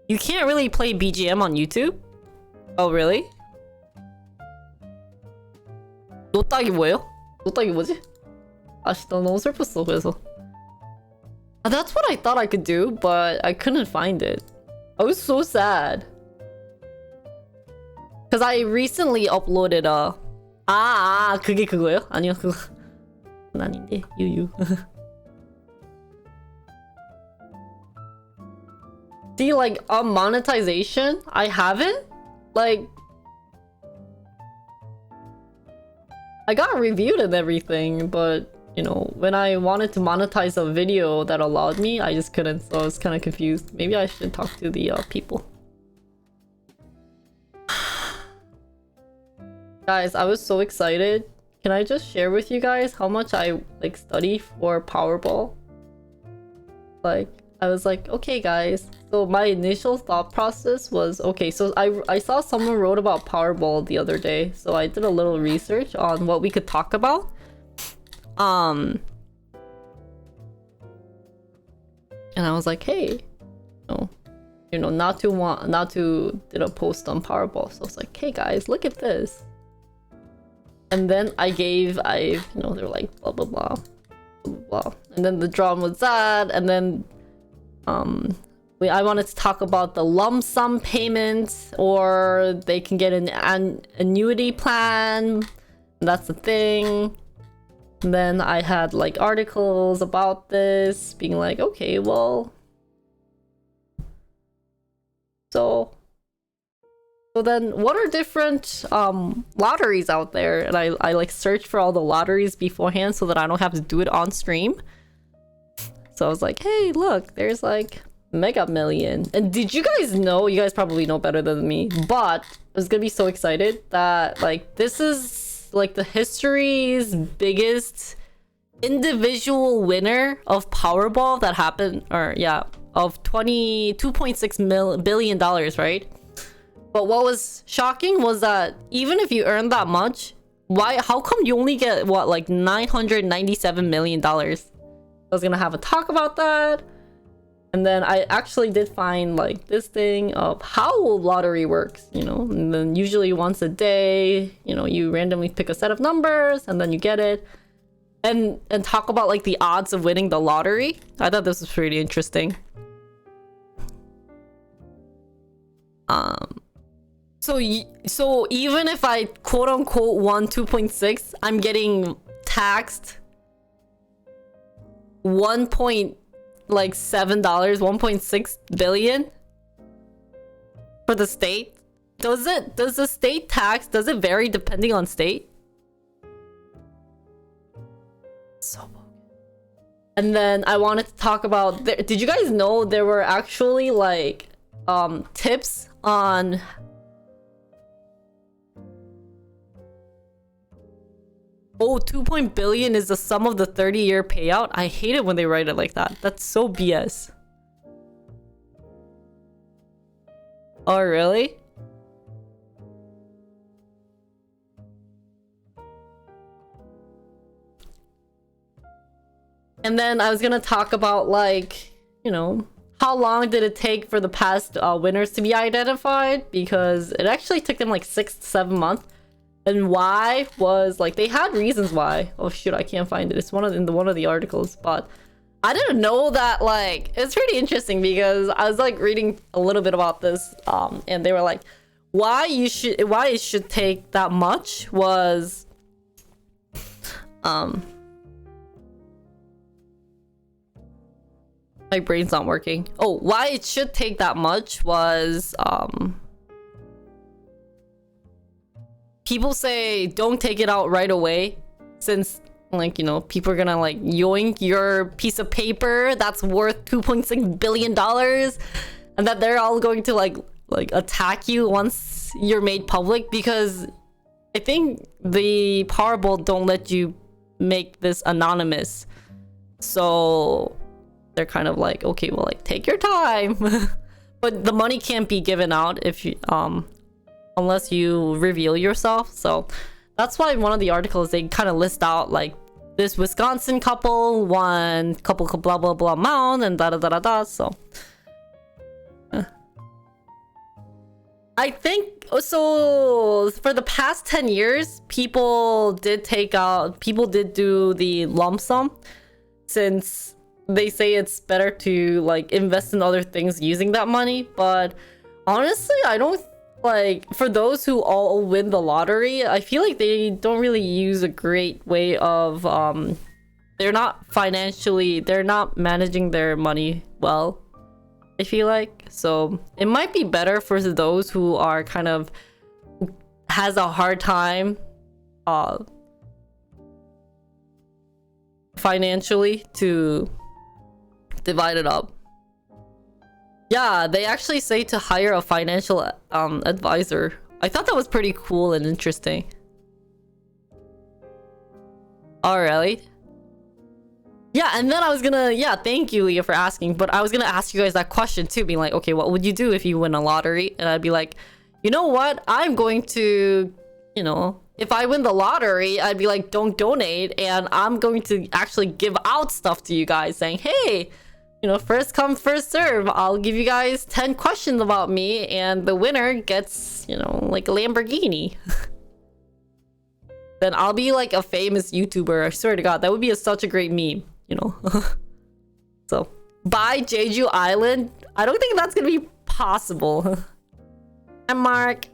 You can't really play BGM on YouTube? Oh, really? 노딱이 뭐예요? 노딱이 뭐지? 아씨 나 너무 슬펐어 그래서. That's what I thought I could do, but I couldn't find it. I was so sad. Cause I recently uploaded 그게 그거예요? 아니요 그거 아닌데 유유. See, like on monetization, I haven't like I got reviewed and everything, but you know, when I wanted to monetize a video that allowed me, I just couldn't, so I was kind of confused. Maybe I should talk to the people. Guys, I was so excited. Can I just share with you guys how much I like study for Powerball? Like, I was like, okay guys. So my initial thought process was, okay, so I saw someone wrote about Powerball the other day, so I did a little research on what we could talk about. And I was like, hey, you know, not to did a post on Powerball. So I was like, hey guys, look at this. And then you know, they're like blah blah blah, blah blah. And then the drama was that, and then I wanted to talk about the lump sum payments, or they can get an annuity plan. That's the thing. And then I had like articles about this, being like, okay, well, so then what are different lotteries out there? And I like searched for all the lotteries beforehand so that I don't have to do it on stream. So I was like, hey, look, there's like Mega Million. And did you guys know, you guys probably know better than me, but I was gonna be so excited that like this is like the history's biggest individual winner of Powerball that happened, or yeah, of $22.6 billion, right? But what was shocking was that even if you earn that much, how come you only get what, like $997 million? I was gonna have a talk about that. And then I actually did find like this thing of how lottery works, you know, and then usually once a day, you know, you randomly pick a set of numbers and then you get it, and talk about like the odds of winning the lottery. I thought this was pretty interesting. So even if I quote unquote won 2.6, I'm getting taxed $1.6 billion for the state. Does the state tax, does it vary depending on state? So, and then I wanted to talk about, did you guys know there were actually like tips on $2 billion is the sum of the 30-year payout? I hate it when they write it like that. That's so BS. Oh, really? And then I was gonna talk about like, you know, how long did it take for the past winners to be identified? Because it actually took them like 6 to 7 months. And why was like, they had reasons why. Oh shoot, I can't find it. It's one of the articles, but I didn't know that. Like, it's pretty interesting because I was like reading a little bit about this, and they were like, why it should take that much was my brain's not working. Oh, why it should take that much was people say don't take it out right away, since like, you know, people are gonna like yoink your piece of paper that's worth $2.6 billion, and that they're all going to like attack you once you're made public, because I think the Powerball don't let you make this anonymous. So they're kind of like, okay, well, like, take your time. But the money can't be given out if you unless you reveal yourself. So that's why in one of the articles they kind of list out like this Wisconsin couple won couple blah blah blah amount and da da da da da. So I think so. For the past 10 years, people did do the lump sum, since they say it's better to like invest in other things using that money. But honestly, I don't like, for those who all win the lottery, I feel like they don't really use a great way of they're not managing their money well, I feel like. So it might be better for those who are kind of has a hard time financially to divide it up. Yeah, they actually say to hire a financial advisor. I thought that was pretty cool and interesting. Oh, really? Yeah, and then I was gonna, yeah, thank you, Leah, for asking, but I was gonna ask you guys that question too, being like, okay, what would you do if you win a lottery? And I'd be like, you know what? I'm going to, you know, if I win the lottery, I'd be like, don't donate, and I'm going to actually give out stuff to you guys, saying, hey, you know, first come, first serve. I'll give you guys 10 questions about me, and the winner gets, you know, like a Lamborghini. Then I'll be like a famous YouTuber. I swear to God, that would be such a great meme, you know. So, buy Jeju Island. I don't think that's gonna be possible. And Mark.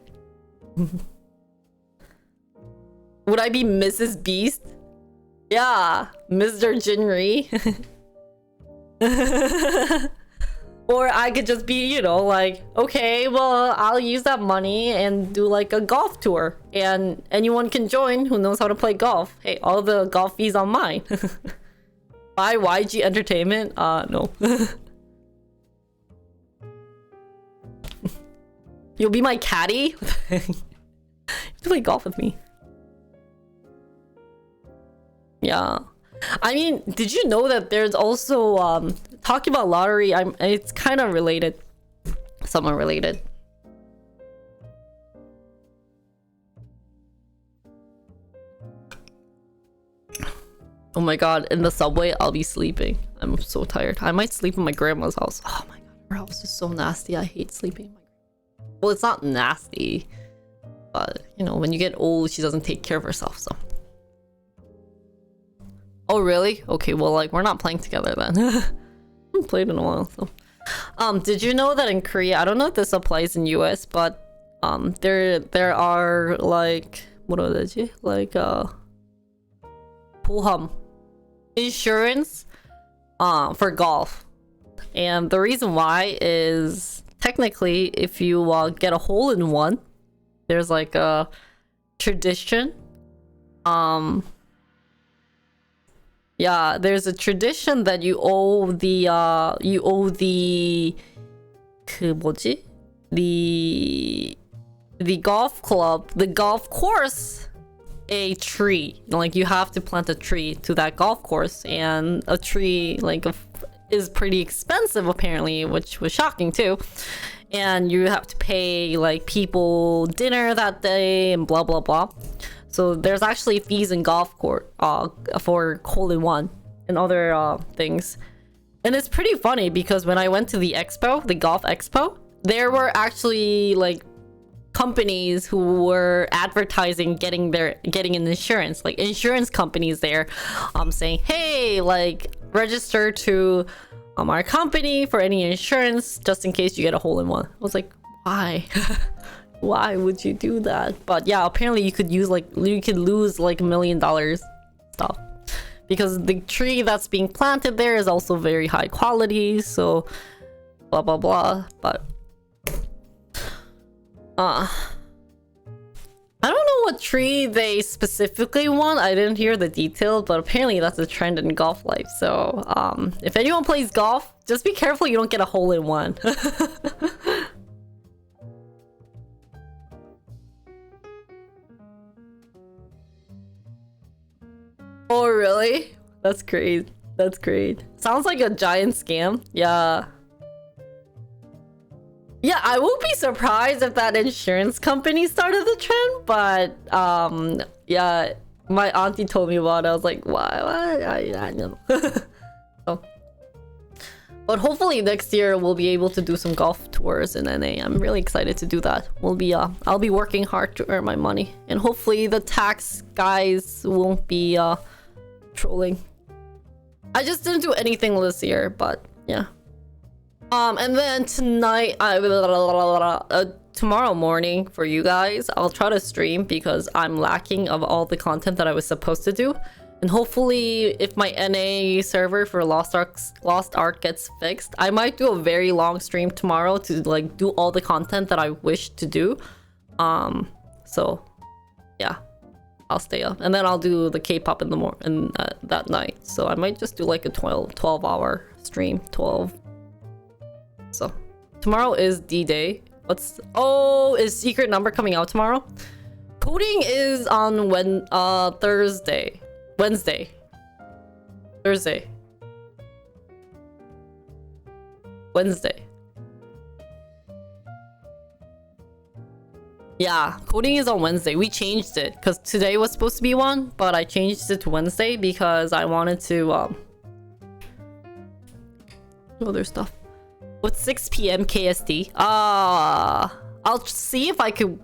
Would I be Mrs. Beast? Yeah, Mr. Jinri. Or I could just be, you know, like, okay, well, I'll use that money and do like a golf tour, and anyone can join who knows how to play golf. Hey, all the golf fees on mine. Buy YG Entertainment? No. You'll be my caddy? You play golf with me. Yeah. I mean, did you know that there's also talking about lottery? It's kind of related, somewhat related. Oh my god! In the subway, I'll be sleeping. I'm so tired. I might sleep in my grandma's house. Oh my god, her house is so nasty. I hate sleeping. Well, it's not nasty, but you know, when you get old, she doesn't take care of herself. So. Oh really? Okay, well, like, we're not playing together then. I haven't played in a while, so. Did you know that in Korea, I don't know if this applies in US, but there are like, 뭐라 해야 되지? Like 보험, insurance for golf. And the reason why is technically if you get a hole in one, there's like a tradition. Yeah, there's a tradition that you owe the 그 뭐지? The golf club, the golf course, a tree. Like, you have to plant a tree to that golf course, and a tree like is pretty expensive apparently, which was shocking too. And you have to pay like people dinner that day and blah blah blah. So there's actually fees in golf court for hole-in-one and other things. And it's pretty funny because when I went to the expo, the golf expo, there were actually like companies who were advertising getting an insurance, like insurance companies there, saying, hey, like, register to our company for any insurance just in case you get a hole-in-one. I was like, why? Why would you do that? But yeah, apparently you could lose like $1 million stuff because the tree that's being planted there is also very high quality, so blah blah blah. But I don't know what tree they specifically want. I didn't hear the details, but apparently that's a trend in golf life. So if anyone plays golf, just be careful you don't get a hole-in-one. Oh really? That's great. That's great. Sounds like a giant scam. Yeah. Yeah, I won't be surprised if that insurance company started the trend, but yeah, my auntie told me about it. I was like, why? I don't know. So. But hopefully next year we'll be able to do some golf tours in NA. I'm really excited to do that. I'll be working hard to earn my money, and hopefully the tax guys won't be trolling. I just didn't do anything this year, but yeah. And then tonight, tomorrow morning for you guys, I'll try to stream because I'm lacking of all the content that I was supposed to do. And hopefully, if my NA server for Lost Ark gets fixed, I might do a very long stream tomorrow to like do all the content that I wish to do. So yeah, I'll stay up, and then I'll do the K-pop in the morning that night. So I might just do like a 12-hour stream. 12. So tomorrow is D-Day. Is Secret Number coming out tomorrow? Coding is on Thursday. Wednesday. Thursday. Wednesday. Yeah, coding is on Wednesday. We changed it because today was supposed to be one, but I changed it to Wednesday because I wanted to other stuff. What's 6 p.m. KST? I'll see if I could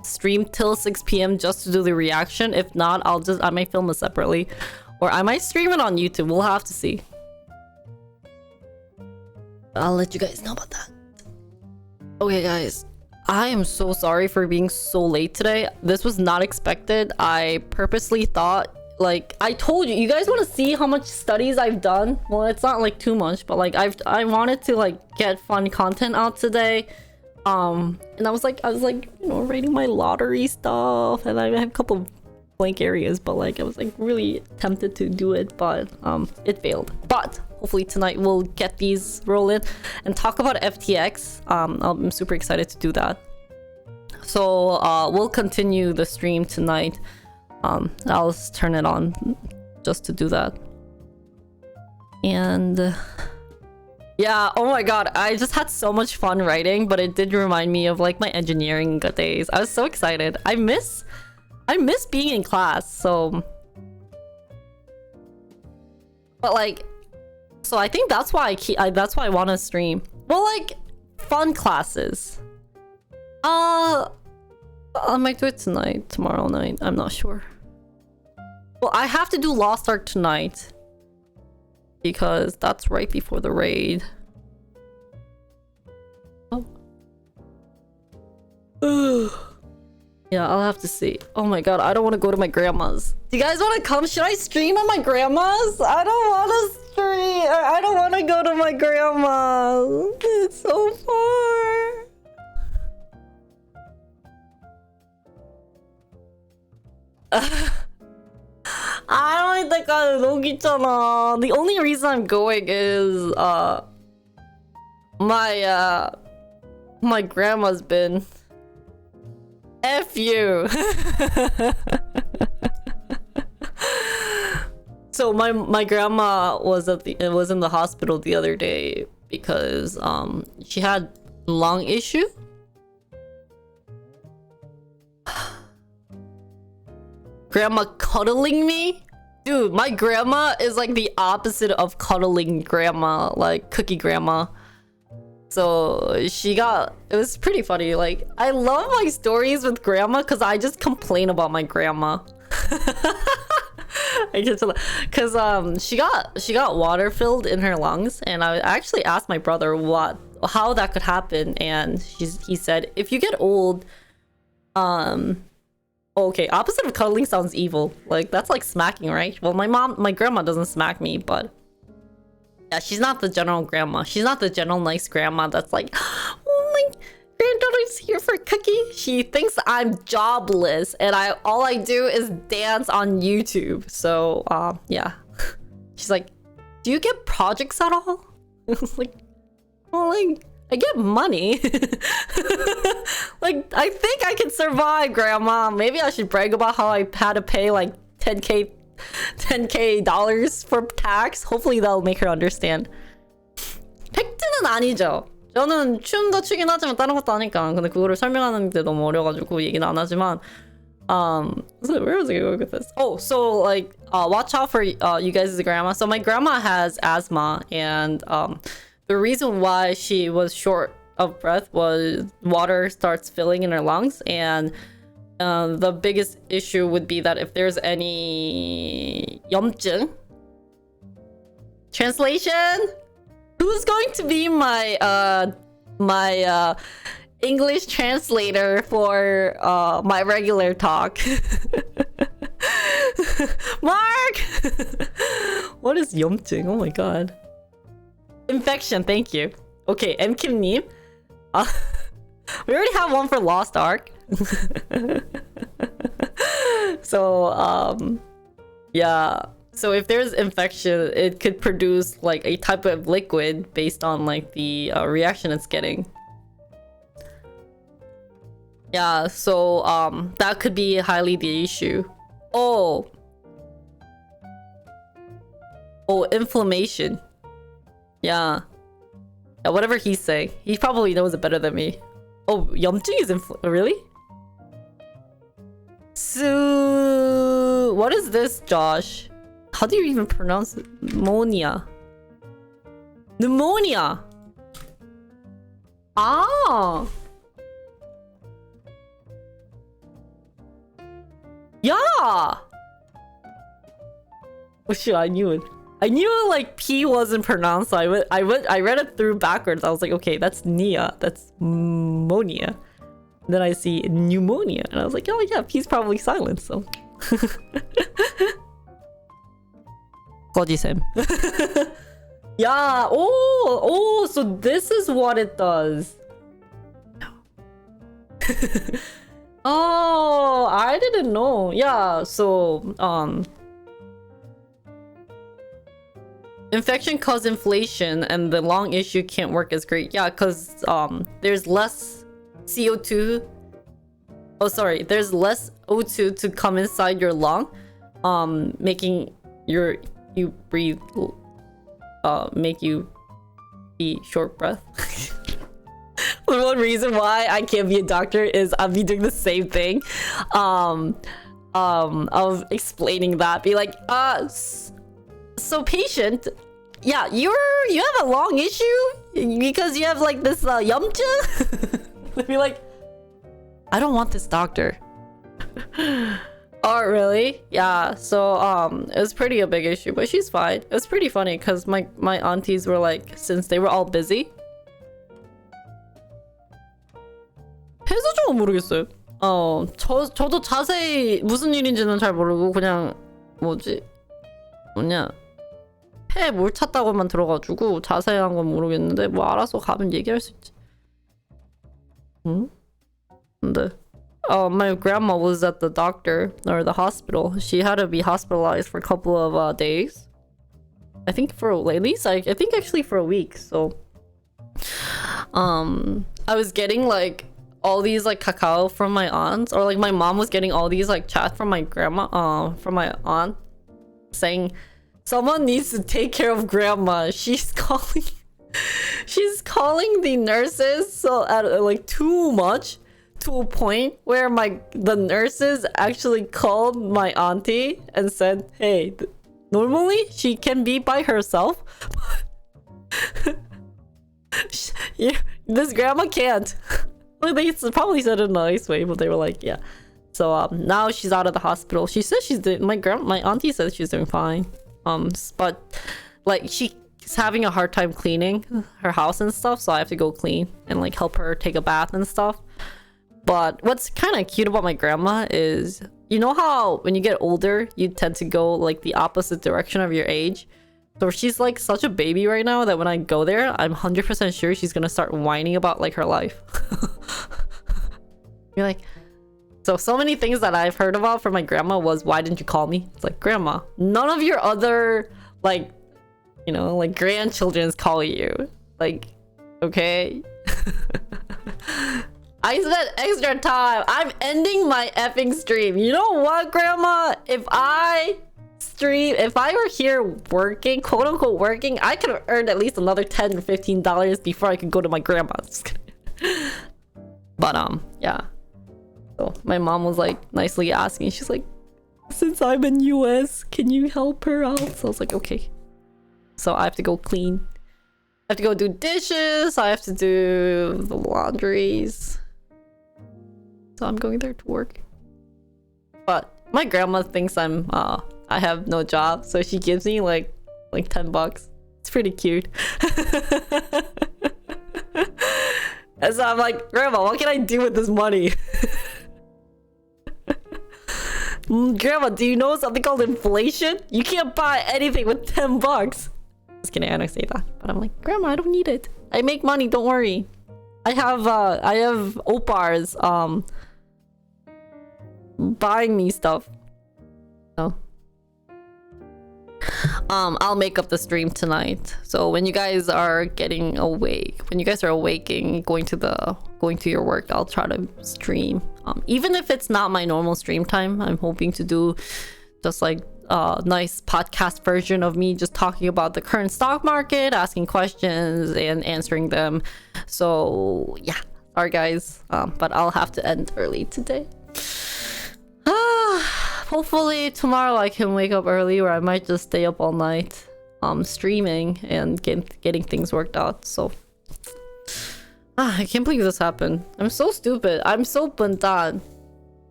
stream till 6 p.m. just to do the reaction. If not, I might film it separately, or I might stream it on YouTube. We'll have to see. I'll let you guys know about that. Okay, guys, I am so sorry for being so late today. This was not expected. I purposely thought, like, I told you guys want to see how much studies I've done. Well, it's not like too much, but like I wanted to like get fun content out today. And I was like, you know, rating my lottery stuff, and I have a couple blank areas, but like I was like really tempted to do it, but it failed. But hopefully tonight we'll get these rolling and talk about FTX. I'm super excited to do that. So we'll continue the stream tonight. I'll just turn it on just to do that. And yeah, oh my god, I just had so much fun writing, but it did remind me of like my engineering days. I was so excited. I miss being in class, so but like, so I think that's why that's why I want to stream. Well, like fun classes. I might do it tonight, tomorrow night. I'm not sure. Well, I have to do Lost Ark tonight because that's right before the raid. Oh. Yeah, I'll have to see. Oh my god, I don't want to go to my grandma's. Do you guys want to come? Should I stream at my grandma's? I don't want to stream. I don't want to go to my grandma's. It's so far. I don't think 너무 귀찮아. The only reason I'm going is my grandma's been F you. So my grandma was in the hospital the other day because she had lung issue. Grandma cuddling me? Dude, my grandma is like the opposite of cuddling grandma, like cookie grandma. So it was pretty funny. Like, I love my stories with grandma because I just complain about my grandma. I get to, because she got water filled in her lungs, and I actually asked my brother how that could happen, and he said if you get old, okay, opposite of cuddling sounds evil. Like, that's like smacking, right? Well, my grandma doesn't smack me, but yeah, she's not the general grandma. She's not the general nice grandma that's like, oh, my granddaughter's here for a cookie. She thinks I'm jobless, and all I do is dance on YouTube. So, yeah. She's like, do you get projects at all? I was like, well, like, I get money. Like, I think I can survive, grandma. Maybe I should brag about how I had to pay like $10K dollars for tax. Hopefully that'll make her understand. 팩트는 아니죠. 저는 춤도 추긴 하지만 다른 것도 하니까. 근데 그거를 설명하는데 너무 어려가지고 얘기는 안 하지만. So where was I going with this? Oh, so like watch out for you guys' grandma. So my grandma has asthma, and the reason why she was short of breath was water starts filling in her lungs, and the biggest issue would be that if there's any 염증. Translation? Who's going to be my English translator for my regular talk? Mark! What is 염증? Oh my god. Infection, thank you. Okay, MKim님. We already have one for Lost Ark. So, yeah. So if there's infection, it could produce like a type of liquid based on like the reaction it's getting. Yeah, so that could be highly the issue. Oh, inflammation. Yeah, whatever he's saying, he probably knows it better than me. Oh, 염증 is really? So what is this, Josh? How do you even pronounce it? Pneumonia. Ah. Yeah. Oh shit, I knew it. I knew like P wasn't pronounced. So I read it through backwards. I was like, okay, that's Nia. That's pneumonia. Then I see pneumonia, and I was like, oh yeah, P's probably silent. So. 거짓em. Yeah. Oh, so this is what it does. Oh, I didn't know. Yeah, so infection causes inflation and the lung issue can't work as great. Yeah, because there's less CO2. Oh, sorry, there's less O2 to come inside your lung, making you breathe, make you be short breath. The one reason why I can't be a doctor is I'll be doing the same thing, of explaining that, be like, so patient, yeah, you have a lung issue because you have like this 염증. I'd be like, I don't want this doctor. Oh really? Yeah, so it was pretty a big issue, but she's fine. It was pretty funny because my aunties were like, since they were all busy. 해수종은 모르겠어요. 저도 자세히 무슨 일인지는 잘 모르고 그냥 뭐냐 폐에 물 찼다고만 들어가지고 자세한 건 모르겠는데 뭐 알아서 가면 얘기할 수 있지. 응? 근데 my grandma was at the doctor or the hospital. She had to be hospitalized for a couple of days. I think for at least I think actually for a week. So I was getting like all these like cacao from my aunts, or like my mom was getting all these like chats from my grandma, from my aunt, saying someone needs to take care of grandma. She's calling the nurses so at like too much, to a point where the nurses actually called my auntie and said, hey, normally she can be by herself. Yeah, this grandma can't. Well, they probably said it in a nice way, but they were like, yeah. So now she's out of the hospital. She says she's doing, my auntie says she's doing fine. But like she's having a hard time cleaning her house and stuff, so I have to go clean and like help her take a bath and stuff. But what's kind of cute about my grandma is, you know how when you get older, you tend to go like the opposite direction of your age. So she's like such a baby right now that when I go there, I'm 100% sure she's gonna start whining about like her life. You're like, so many things that I've heard about from my grandma was, why didn't you call me? It's like, grandma, none of your other like, you know, like grandchildren's call you. Like, okay. I spent extra time. I'm ending my effing stream. You know what, grandma? If I were here working, quote unquote working, I could have earned at least another $10 or $15 before I could go to my grandma's. But yeah. So my mom was like nicely asking. She's like, since I'm in US, can you help her out? So I was like, okay. So I have to go clean. have to go do dishes. I have to do the laundries. So I'm going there to work. But my grandma thinks I have no job, so she gives me like $10. It's pretty cute. And so I'm like, Grandma, what can I do with this money? Grandma, do you know something called inflation? You can't buy anything with $10. Just kidding, I don't say that. But I'm like, Grandma, I don't need it. I make money, don't worry. I have opars buying me stuff. So I'll make up the stream tonight. So when you guys are getting awake, when you guys are awaking, going to your work, I'll try to stream. Even if it's not my normal stream time, I'm hoping to do just like a nice podcast version of me just talking about the current stock market, asking questions and answering them. So yeah, sorry guys, but I'll have to end early today. Hopefully tomorrow I can wake up early, or I might just stay up all night streaming and getting things worked out. So I can't believe this happened. I'm so stupid. I'm so buntan.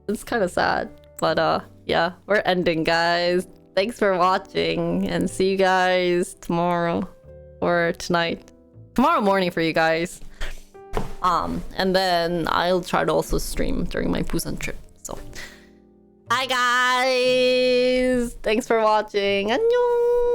It's kind of sad, but yeah, we're ending, guys. Thanks for watching, and see you guys tomorrow or tonight, tomorrow morning for you guys. And then I'll try to also stream during my Busan trip. So bye guys, thanks for watching. 안녕.